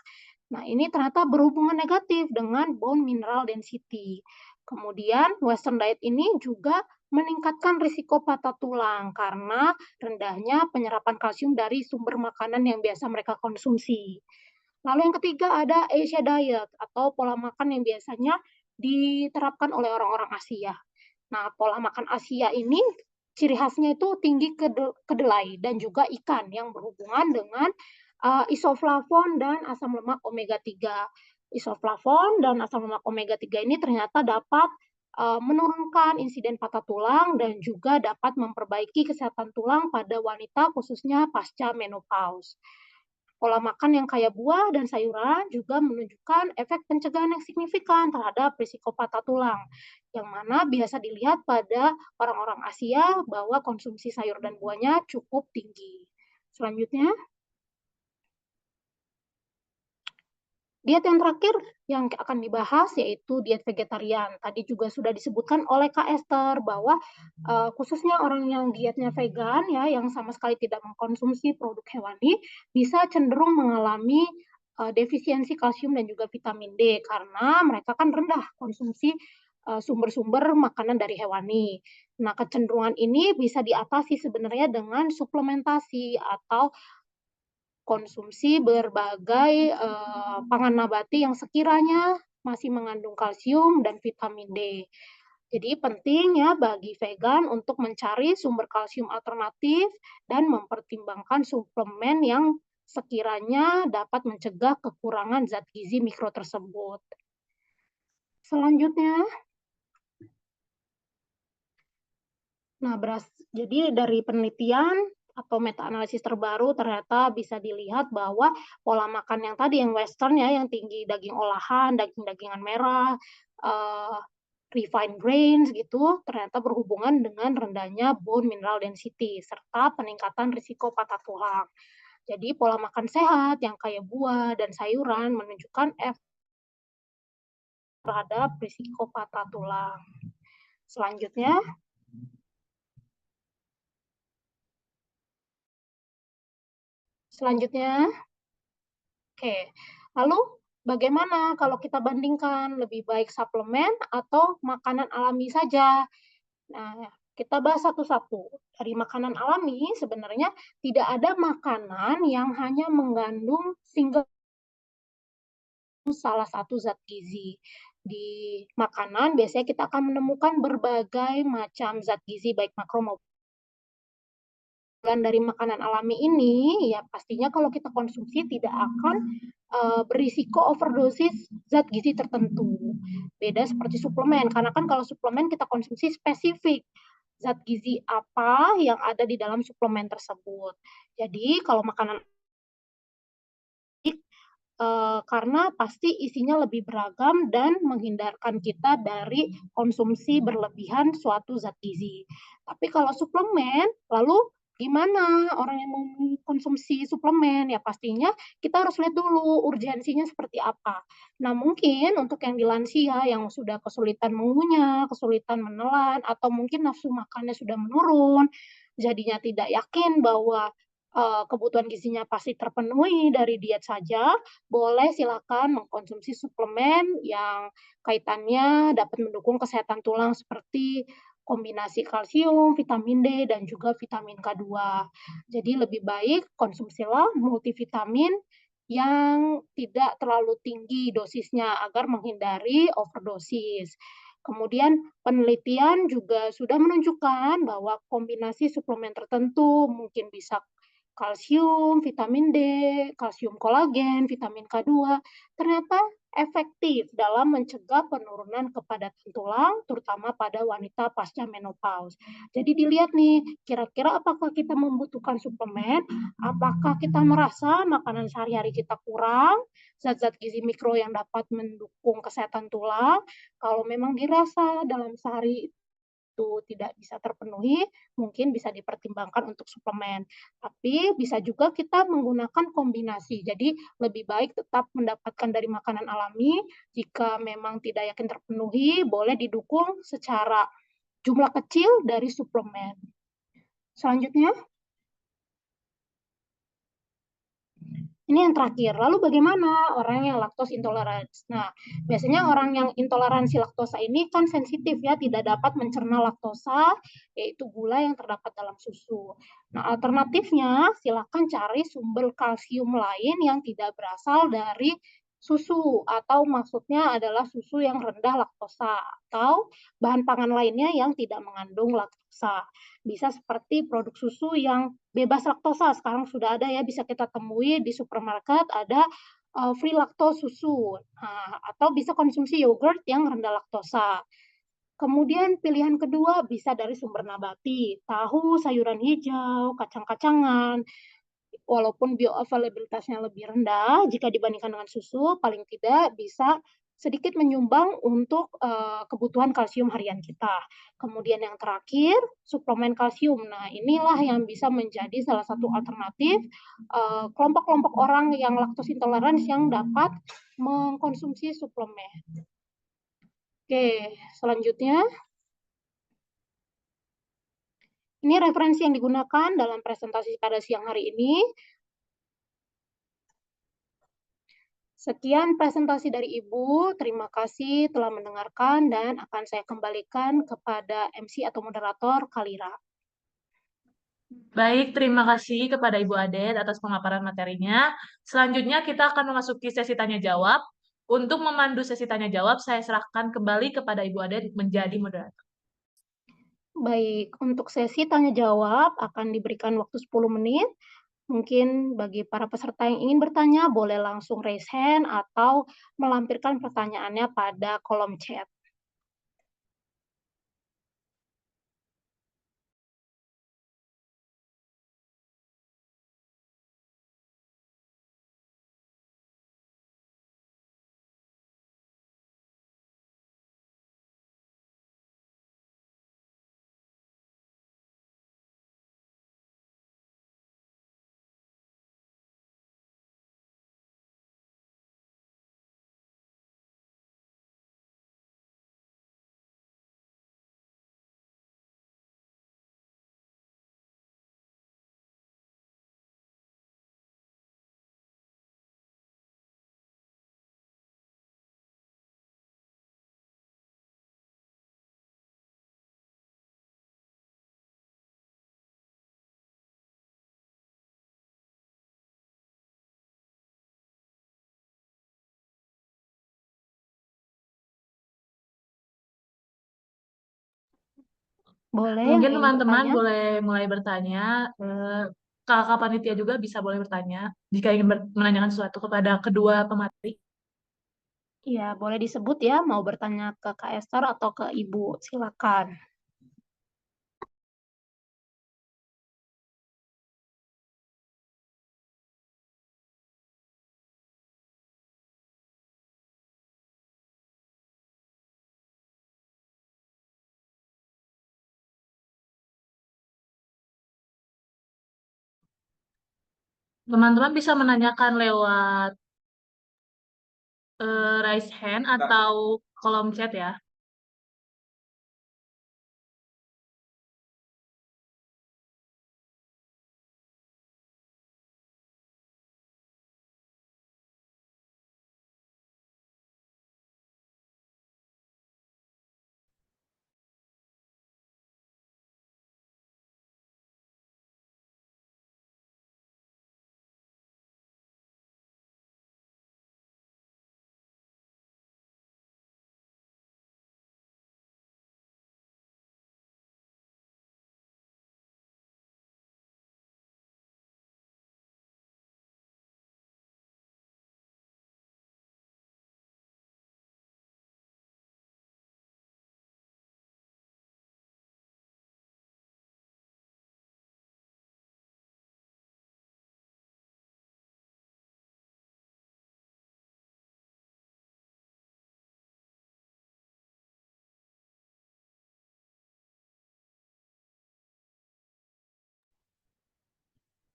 Nah, ini ternyata berhubungan negatif dengan bone mineral density. Kemudian, Western diet ini juga meningkatkan risiko patah tulang karena rendahnya penyerapan kalsium dari sumber makanan yang biasa mereka konsumsi. Lalu yang ketiga ada Asia diet atau pola makan yang biasanya diterapkan oleh orang-orang Asia. Nah, pola makan Asia ini ciri khasnya itu tinggi kedelai dan juga ikan yang berhubungan dengan isoflavon dan asam lemak omega 3. Isoflavon dan asam lemak omega 3 ini ternyata dapat menurunkan insiden patah tulang dan juga dapat memperbaiki kesehatan tulang pada wanita khususnya pasca menopause. Pola makan yang kaya buah dan sayuran juga menunjukkan efek pencegahan yang signifikan terhadap risiko patah tulang, yang mana biasa dilihat pada orang-orang Asia bahwa konsumsi sayur dan buahnya cukup tinggi. Selanjutnya, diet yang terakhir yang akan dibahas yaitu diet vegetarian. Tadi juga sudah disebutkan oleh Kak Esther bahwa khususnya orang yang dietnya vegan ya, yang sama sekali tidak mengkonsumsi produk hewani, bisa cenderung mengalami defisiensi kalsium dan juga vitamin D karena mereka kan rendah konsumsi sumber-sumber makanan dari hewani. Nah, kecenderungan ini bisa diatasi sebenarnya dengan suplementasi atau konsumsi berbagai pangan nabati yang sekiranya masih mengandung kalsium dan vitamin D. Jadi penting ya bagi vegan untuk mencari sumber kalsium alternatif dan mempertimbangkan suplemen yang sekiranya dapat mencegah kekurangan zat gizi mikro tersebut. Selanjutnya, nah, jadi dari penelitian atau meta-analisis terbaru ternyata bisa dilihat bahwa pola makan yang tadi yang western ya, yang tinggi daging olahan, daging-dagingan merah, refined grains gitu, ternyata berhubungan dengan rendahnya bone mineral density serta peningkatan risiko patah tulang. Jadi pola makan sehat yang kaya buah dan sayuran menunjukkan efek terhadap risiko patah tulang. Selanjutnya, oke. Lalu bagaimana kalau kita bandingkan lebih baik suplemen atau makanan alami saja? Nah, kita bahas satu-satu. Dari makanan alami sebenarnya tidak ada makanan yang hanya mengandung salah satu zat gizi. Di makanan biasanya kita akan menemukan berbagai macam zat gizi baik makro maupun dari makanan alami ini, ya pastinya kalau kita konsumsi tidak akan berisiko overdosis zat gizi tertentu. Beda seperti suplemen, karena kan kalau suplemen kita konsumsi spesifik zat gizi apa yang ada di dalam suplemen tersebut. Jadi kalau makanan karena pasti isinya lebih beragam dan menghindarkan kita dari konsumsi berlebihan suatu zat gizi. Tapi kalau suplemen, lalu gimana orang yang mau konsumsi suplemen? Ya pastinya kita harus lihat dulu urgensinya seperti apa. Nah mungkin untuk yang di lansia yang sudah kesulitan mengunyah, kesulitan menelan, atau mungkin nafsu makannya sudah menurun, jadinya tidak yakin bahwa kebutuhan gizinya pasti terpenuhi dari diet saja, boleh silakan mengkonsumsi suplemen yang kaitannya dapat mendukung kesehatan tulang seperti kombinasi kalsium, vitamin D, dan juga vitamin K2. Jadi lebih baik konsumsilah multivitamin yang tidak terlalu tinggi dosisnya agar menghindari overdosis. Kemudian penelitian juga sudah menunjukkan bahwa kombinasi suplemen tertentu mungkin bisa kalsium, vitamin D, kalsium kolagen, vitamin K2, ternyata efektif dalam mencegah penurunan kepadatan tulang, terutama pada wanita pasca menopause. Jadi dilihat nih, kira-kira apakah kita membutuhkan suplemen, apakah kita merasa makanan sehari-hari kita kurang, zat-zat gizi mikro yang dapat mendukung kesehatan tulang, kalau memang dirasa dalam sehari itu tidak bisa terpenuhi, mungkin bisa dipertimbangkan untuk suplemen. Tapi bisa juga kita menggunakan kombinasi. Jadi lebih baik tetap mendapatkan dari makanan alami. Jika memang tidak yakin terpenuhi, boleh didukung secara jumlah kecil dari suplemen. Selanjutnya, ini yang terakhir. Lalu bagaimana orang yang laktos intoleransi? Nah, biasanya orang yang intoleransi laktosa ini kan sensitif ya, tidak dapat mencerna laktosa, yaitu gula yang terdapat dalam susu. Nah, alternatifnya silakan cari sumber kalsium lain yang tidak berasal dari susu, atau maksudnya adalah susu yang rendah laktosa, atau bahan pangan lainnya yang tidak mengandung laktosa. Bisa seperti produk susu yang bebas laktosa, sekarang sudah ada ya, bisa kita temui di supermarket, ada free lactose susu. Nah, atau bisa konsumsi yogurt yang rendah laktosa. Kemudian pilihan kedua bisa dari sumber nabati, tahu, sayuran hijau, kacang-kacangan. Walaupun bioavailabilitasnya lebih rendah jika dibandingkan dengan susu, paling tidak bisa sedikit menyumbang untuk kebutuhan kalsium harian kita. Kemudian yang terakhir, suplemen kalsium. Nah, inilah yang bisa menjadi salah satu alternatif kelompok-kelompok orang yang laktos intoleran yang dapat mengkonsumsi suplemen. Oke, selanjutnya ini referensi yang digunakan dalam presentasi pada siang hari ini. Sekian presentasi dari Ibu. Terima kasih telah mendengarkan dan akan saya kembalikan kepada MC atau moderator Kalira. Baik, terima kasih kepada Ibu Adet atas pemaparan materinya. Selanjutnya kita akan memasuki sesi tanya jawab. Untuk memandu sesi tanya jawab, saya serahkan kembali kepada Ibu Adet menjadi moderator. Baik, untuk sesi tanya jawab akan diberikan waktu 10 menit. Mungkin bagi para peserta yang ingin bertanya, boleh langsung raise hand atau melampirkan pertanyaannya pada kolom chat. Boleh yang Mungkin ingin teman-teman bertanya? boleh mulai bertanya. Kakak panitia juga bisa boleh bertanya jika ingin menanyakan sesuatu kepada kedua pemateri. Ya, boleh disebut ya, mau bertanya ke Kak Esther atau ke Ibu, silakan. Teman-teman bisa menanyakan lewat raise hand atau kolom chat ya.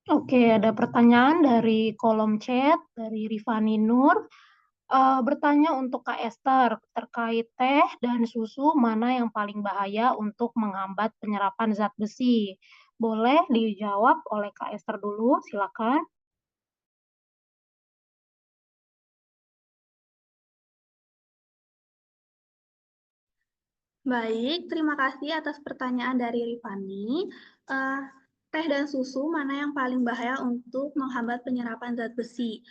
Oke, ada pertanyaan dari kolom chat dari Rifani Nur. Bertanya untuk Kak Esther terkait teh dan susu mana yang paling bahaya untuk menghambat penyerapan zat besi. Boleh dijawab oleh Kak Esther dulu, silakan. Baik, terima kasih atas pertanyaan dari Rifani. Eh, Teh dan susu mana yang paling bahaya untuk menghambat penyerapan zat besi?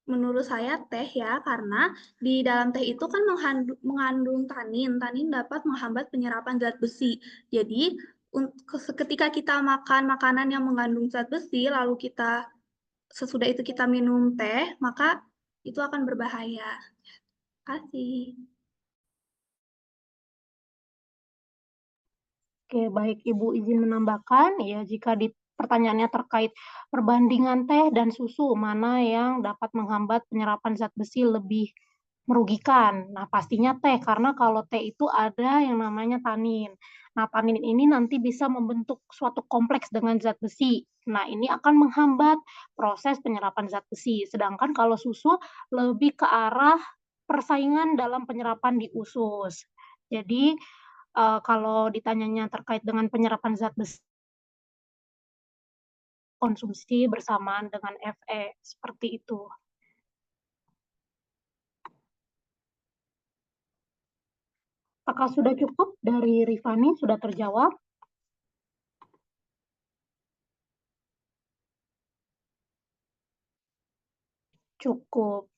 Menurut saya teh ya, karena di dalam teh itu kan mengandung tanin. Tanin dapat menghambat penyerapan zat besi. Jadi, ketika kita makan makanan yang mengandung zat besi, lalu sesudah itu kita minum teh, maka itu akan berbahaya. Terima kasih. Oke, baik Ibu izin menambahkan, ya jika di pertanyaannya terkait perbandingan teh dan susu, mana yang dapat menghambat penyerapan zat besi lebih merugikan. Nah, pastinya teh, karena kalau teh itu ada yang namanya tanin. Nah, tanin ini nanti bisa membentuk suatu kompleks dengan zat besi. Nah, ini akan menghambat proses penyerapan zat besi. Sedangkan kalau susu lebih ke arah persaingan dalam penyerapan di usus. Jadi, kalau ditanyanya terkait dengan penyerapan zat besi, konsumsi bersamaan dengan Fe, seperti itu. Apakah sudah cukup dari Rifani? Sudah terjawab? Cukup.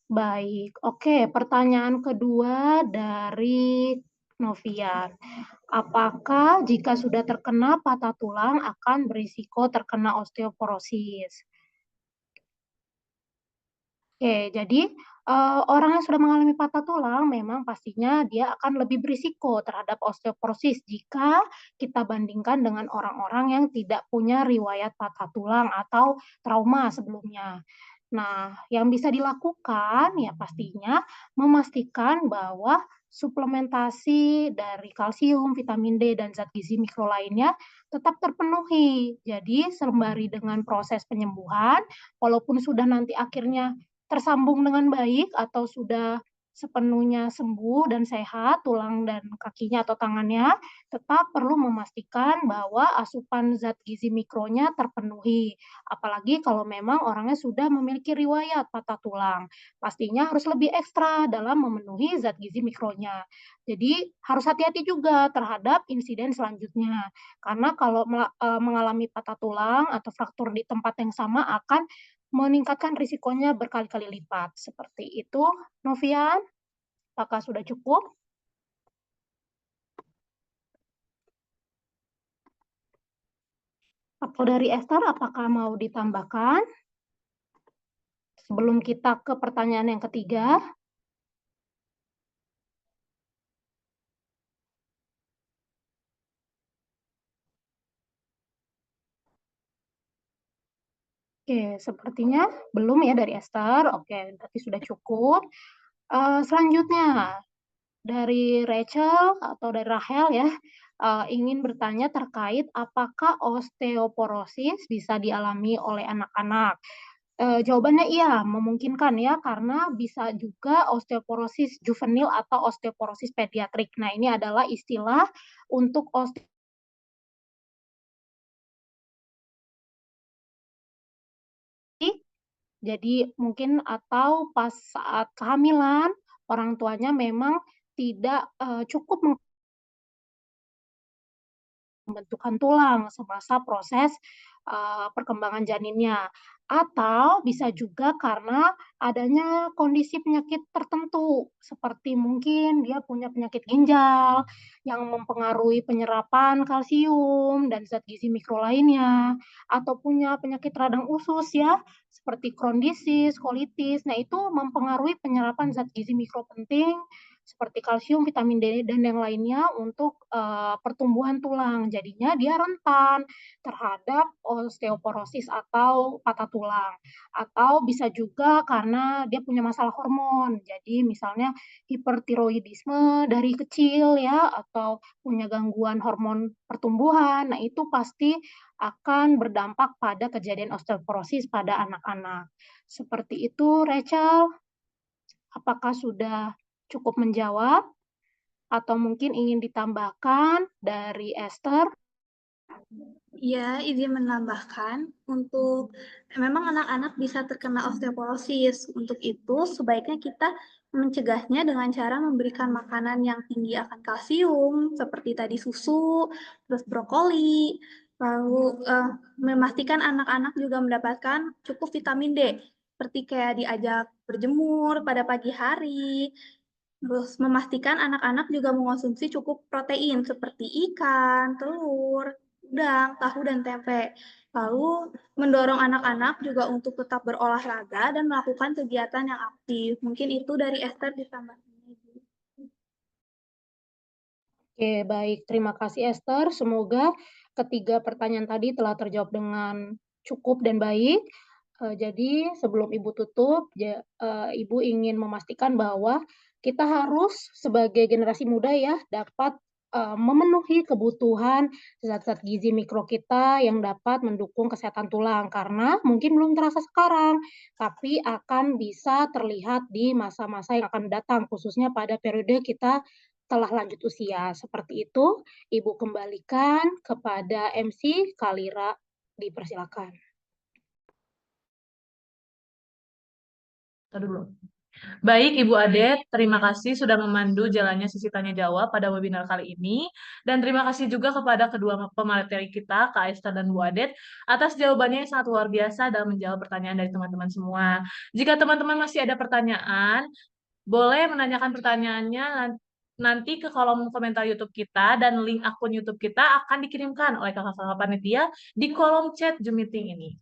Baik. Oke, pertanyaan kedua dari Novian. Apakah jika sudah terkena patah tulang akan berisiko terkena osteoporosis? Oke, jadi orang yang sudah mengalami patah tulang memang pastinya dia akan lebih berisiko terhadap osteoporosis jika kita bandingkan dengan orang-orang yang tidak punya riwayat patah tulang atau trauma sebelumnya. Nah, yang bisa dilakukan ya pastinya memastikan bahwa suplementasi dari kalsium, vitamin D, dan zat gizi mikro lainnya tetap terpenuhi. Jadi, sembari dengan proses penyembuhan, walaupun sudah nanti akhirnya tersambung dengan baik atau sudah sepenuhnya sembuh dan sehat tulang dan kakinya atau tangannya, tetap perlu memastikan bahwa asupan zat gizi mikronya terpenuhi. Apalagi kalau memang orangnya sudah memiliki riwayat patah tulang. Pastinya harus lebih ekstra dalam memenuhi zat gizi mikronya. Jadi harus hati-hati juga terhadap insiden selanjutnya. Karena kalau mengalami patah tulang atau fraktur di tempat yang sama akan meningkatkan risikonya berkali-kali lipat. Seperti itu, Novian. Apakah sudah cukup? Atau dari Esther, apakah mau ditambahkan? Sebelum kita ke pertanyaan yang ketiga. Oke, sepertinya belum ya dari Esther. Oke, berarti sudah cukup. Selanjutnya, dari Rachel atau dari Rahel ya, ingin bertanya terkait apakah osteoporosis bisa dialami oleh anak-anak. Jawabannya iya, memungkinkan ya, karena bisa juga osteoporosis juvenil atau osteoporosis pediatrik. Nah, ini adalah istilah untuk jadi mungkin atau pas saat kehamilan, orang tuanya memang tidak cukup pembentukan tulang semasa proses perkembangan janinnya. Atau bisa juga karena adanya kondisi penyakit tertentu, seperti mungkin dia punya penyakit ginjal yang mempengaruhi penyerapan kalsium dan zat gizi mikro lainnya, atau punya penyakit radang usus ya, seperti Crohn disease, colitis. Nah, itu mempengaruhi penyerapan zat gizi mikro penting seperti kalsium, vitamin D, dan yang lainnya untuk pertumbuhan tulang. Jadinya dia rentan terhadap osteoporosis atau patah tulang. Atau bisa juga karena dia punya masalah hormon. Jadi misalnya hipertiroidisme dari kecil ya, atau punya gangguan hormon pertumbuhan. Nah, itu pasti akan berdampak pada kejadian osteoporosis pada anak-anak. Seperti itu, Rachel. Apakah sudah cukup menjawab? Atau mungkin ingin ditambahkan dari Esther? Ya, izin menambahkan, untuk memang anak-anak bisa terkena osteoporosis. Untuk itu, sebaiknya kita mencegahnya dengan cara memberikan makanan yang tinggi akan kalsium, seperti tadi susu, terus brokoli, lalu memastikan anak-anak juga mendapatkan cukup vitamin D, seperti kayak diajak berjemur pada pagi hari, terus memastikan anak-anak juga mengonsumsi cukup protein seperti ikan, telur, udang, tahu, dan tempe. Lalu mendorong anak-anak juga untuk tetap berolahraga dan melakukan kegiatan yang aktif. Mungkin itu dari Esther ditambah. Oke, baik. Terima kasih Esther. Semoga ketiga pertanyaan tadi telah terjawab dengan cukup dan baik. Jadi sebelum Ibu tutup, Ibu ingin memastikan bahwa kita harus sebagai generasi muda ya dapat memenuhi kebutuhan zat-zat gizi mikro kita yang dapat mendukung kesehatan tulang, karena mungkin belum terasa sekarang, tapi akan bisa terlihat di masa-masa yang akan datang, khususnya pada periode kita telah lanjut usia. Seperti itu, Ibu kembalikan kepada MC Kalira, dipersilakan. Tadi belum. Baik, Ibu Adet, terima kasih sudah memandu jalannya sesi tanya jawab pada webinar kali ini. Dan terima kasih juga kepada kedua pemateri kita, Kak Esther dan Bu Adet, atas jawabannya yang sangat luar biasa dalam menjawab pertanyaan dari teman-teman semua. Jika teman-teman masih ada pertanyaan, boleh menanyakan pertanyaannya nanti ke kolom komentar YouTube kita, dan link akun YouTube kita akan dikirimkan oleh kakak-kakak panitia di kolom chat Zoom meeting ini.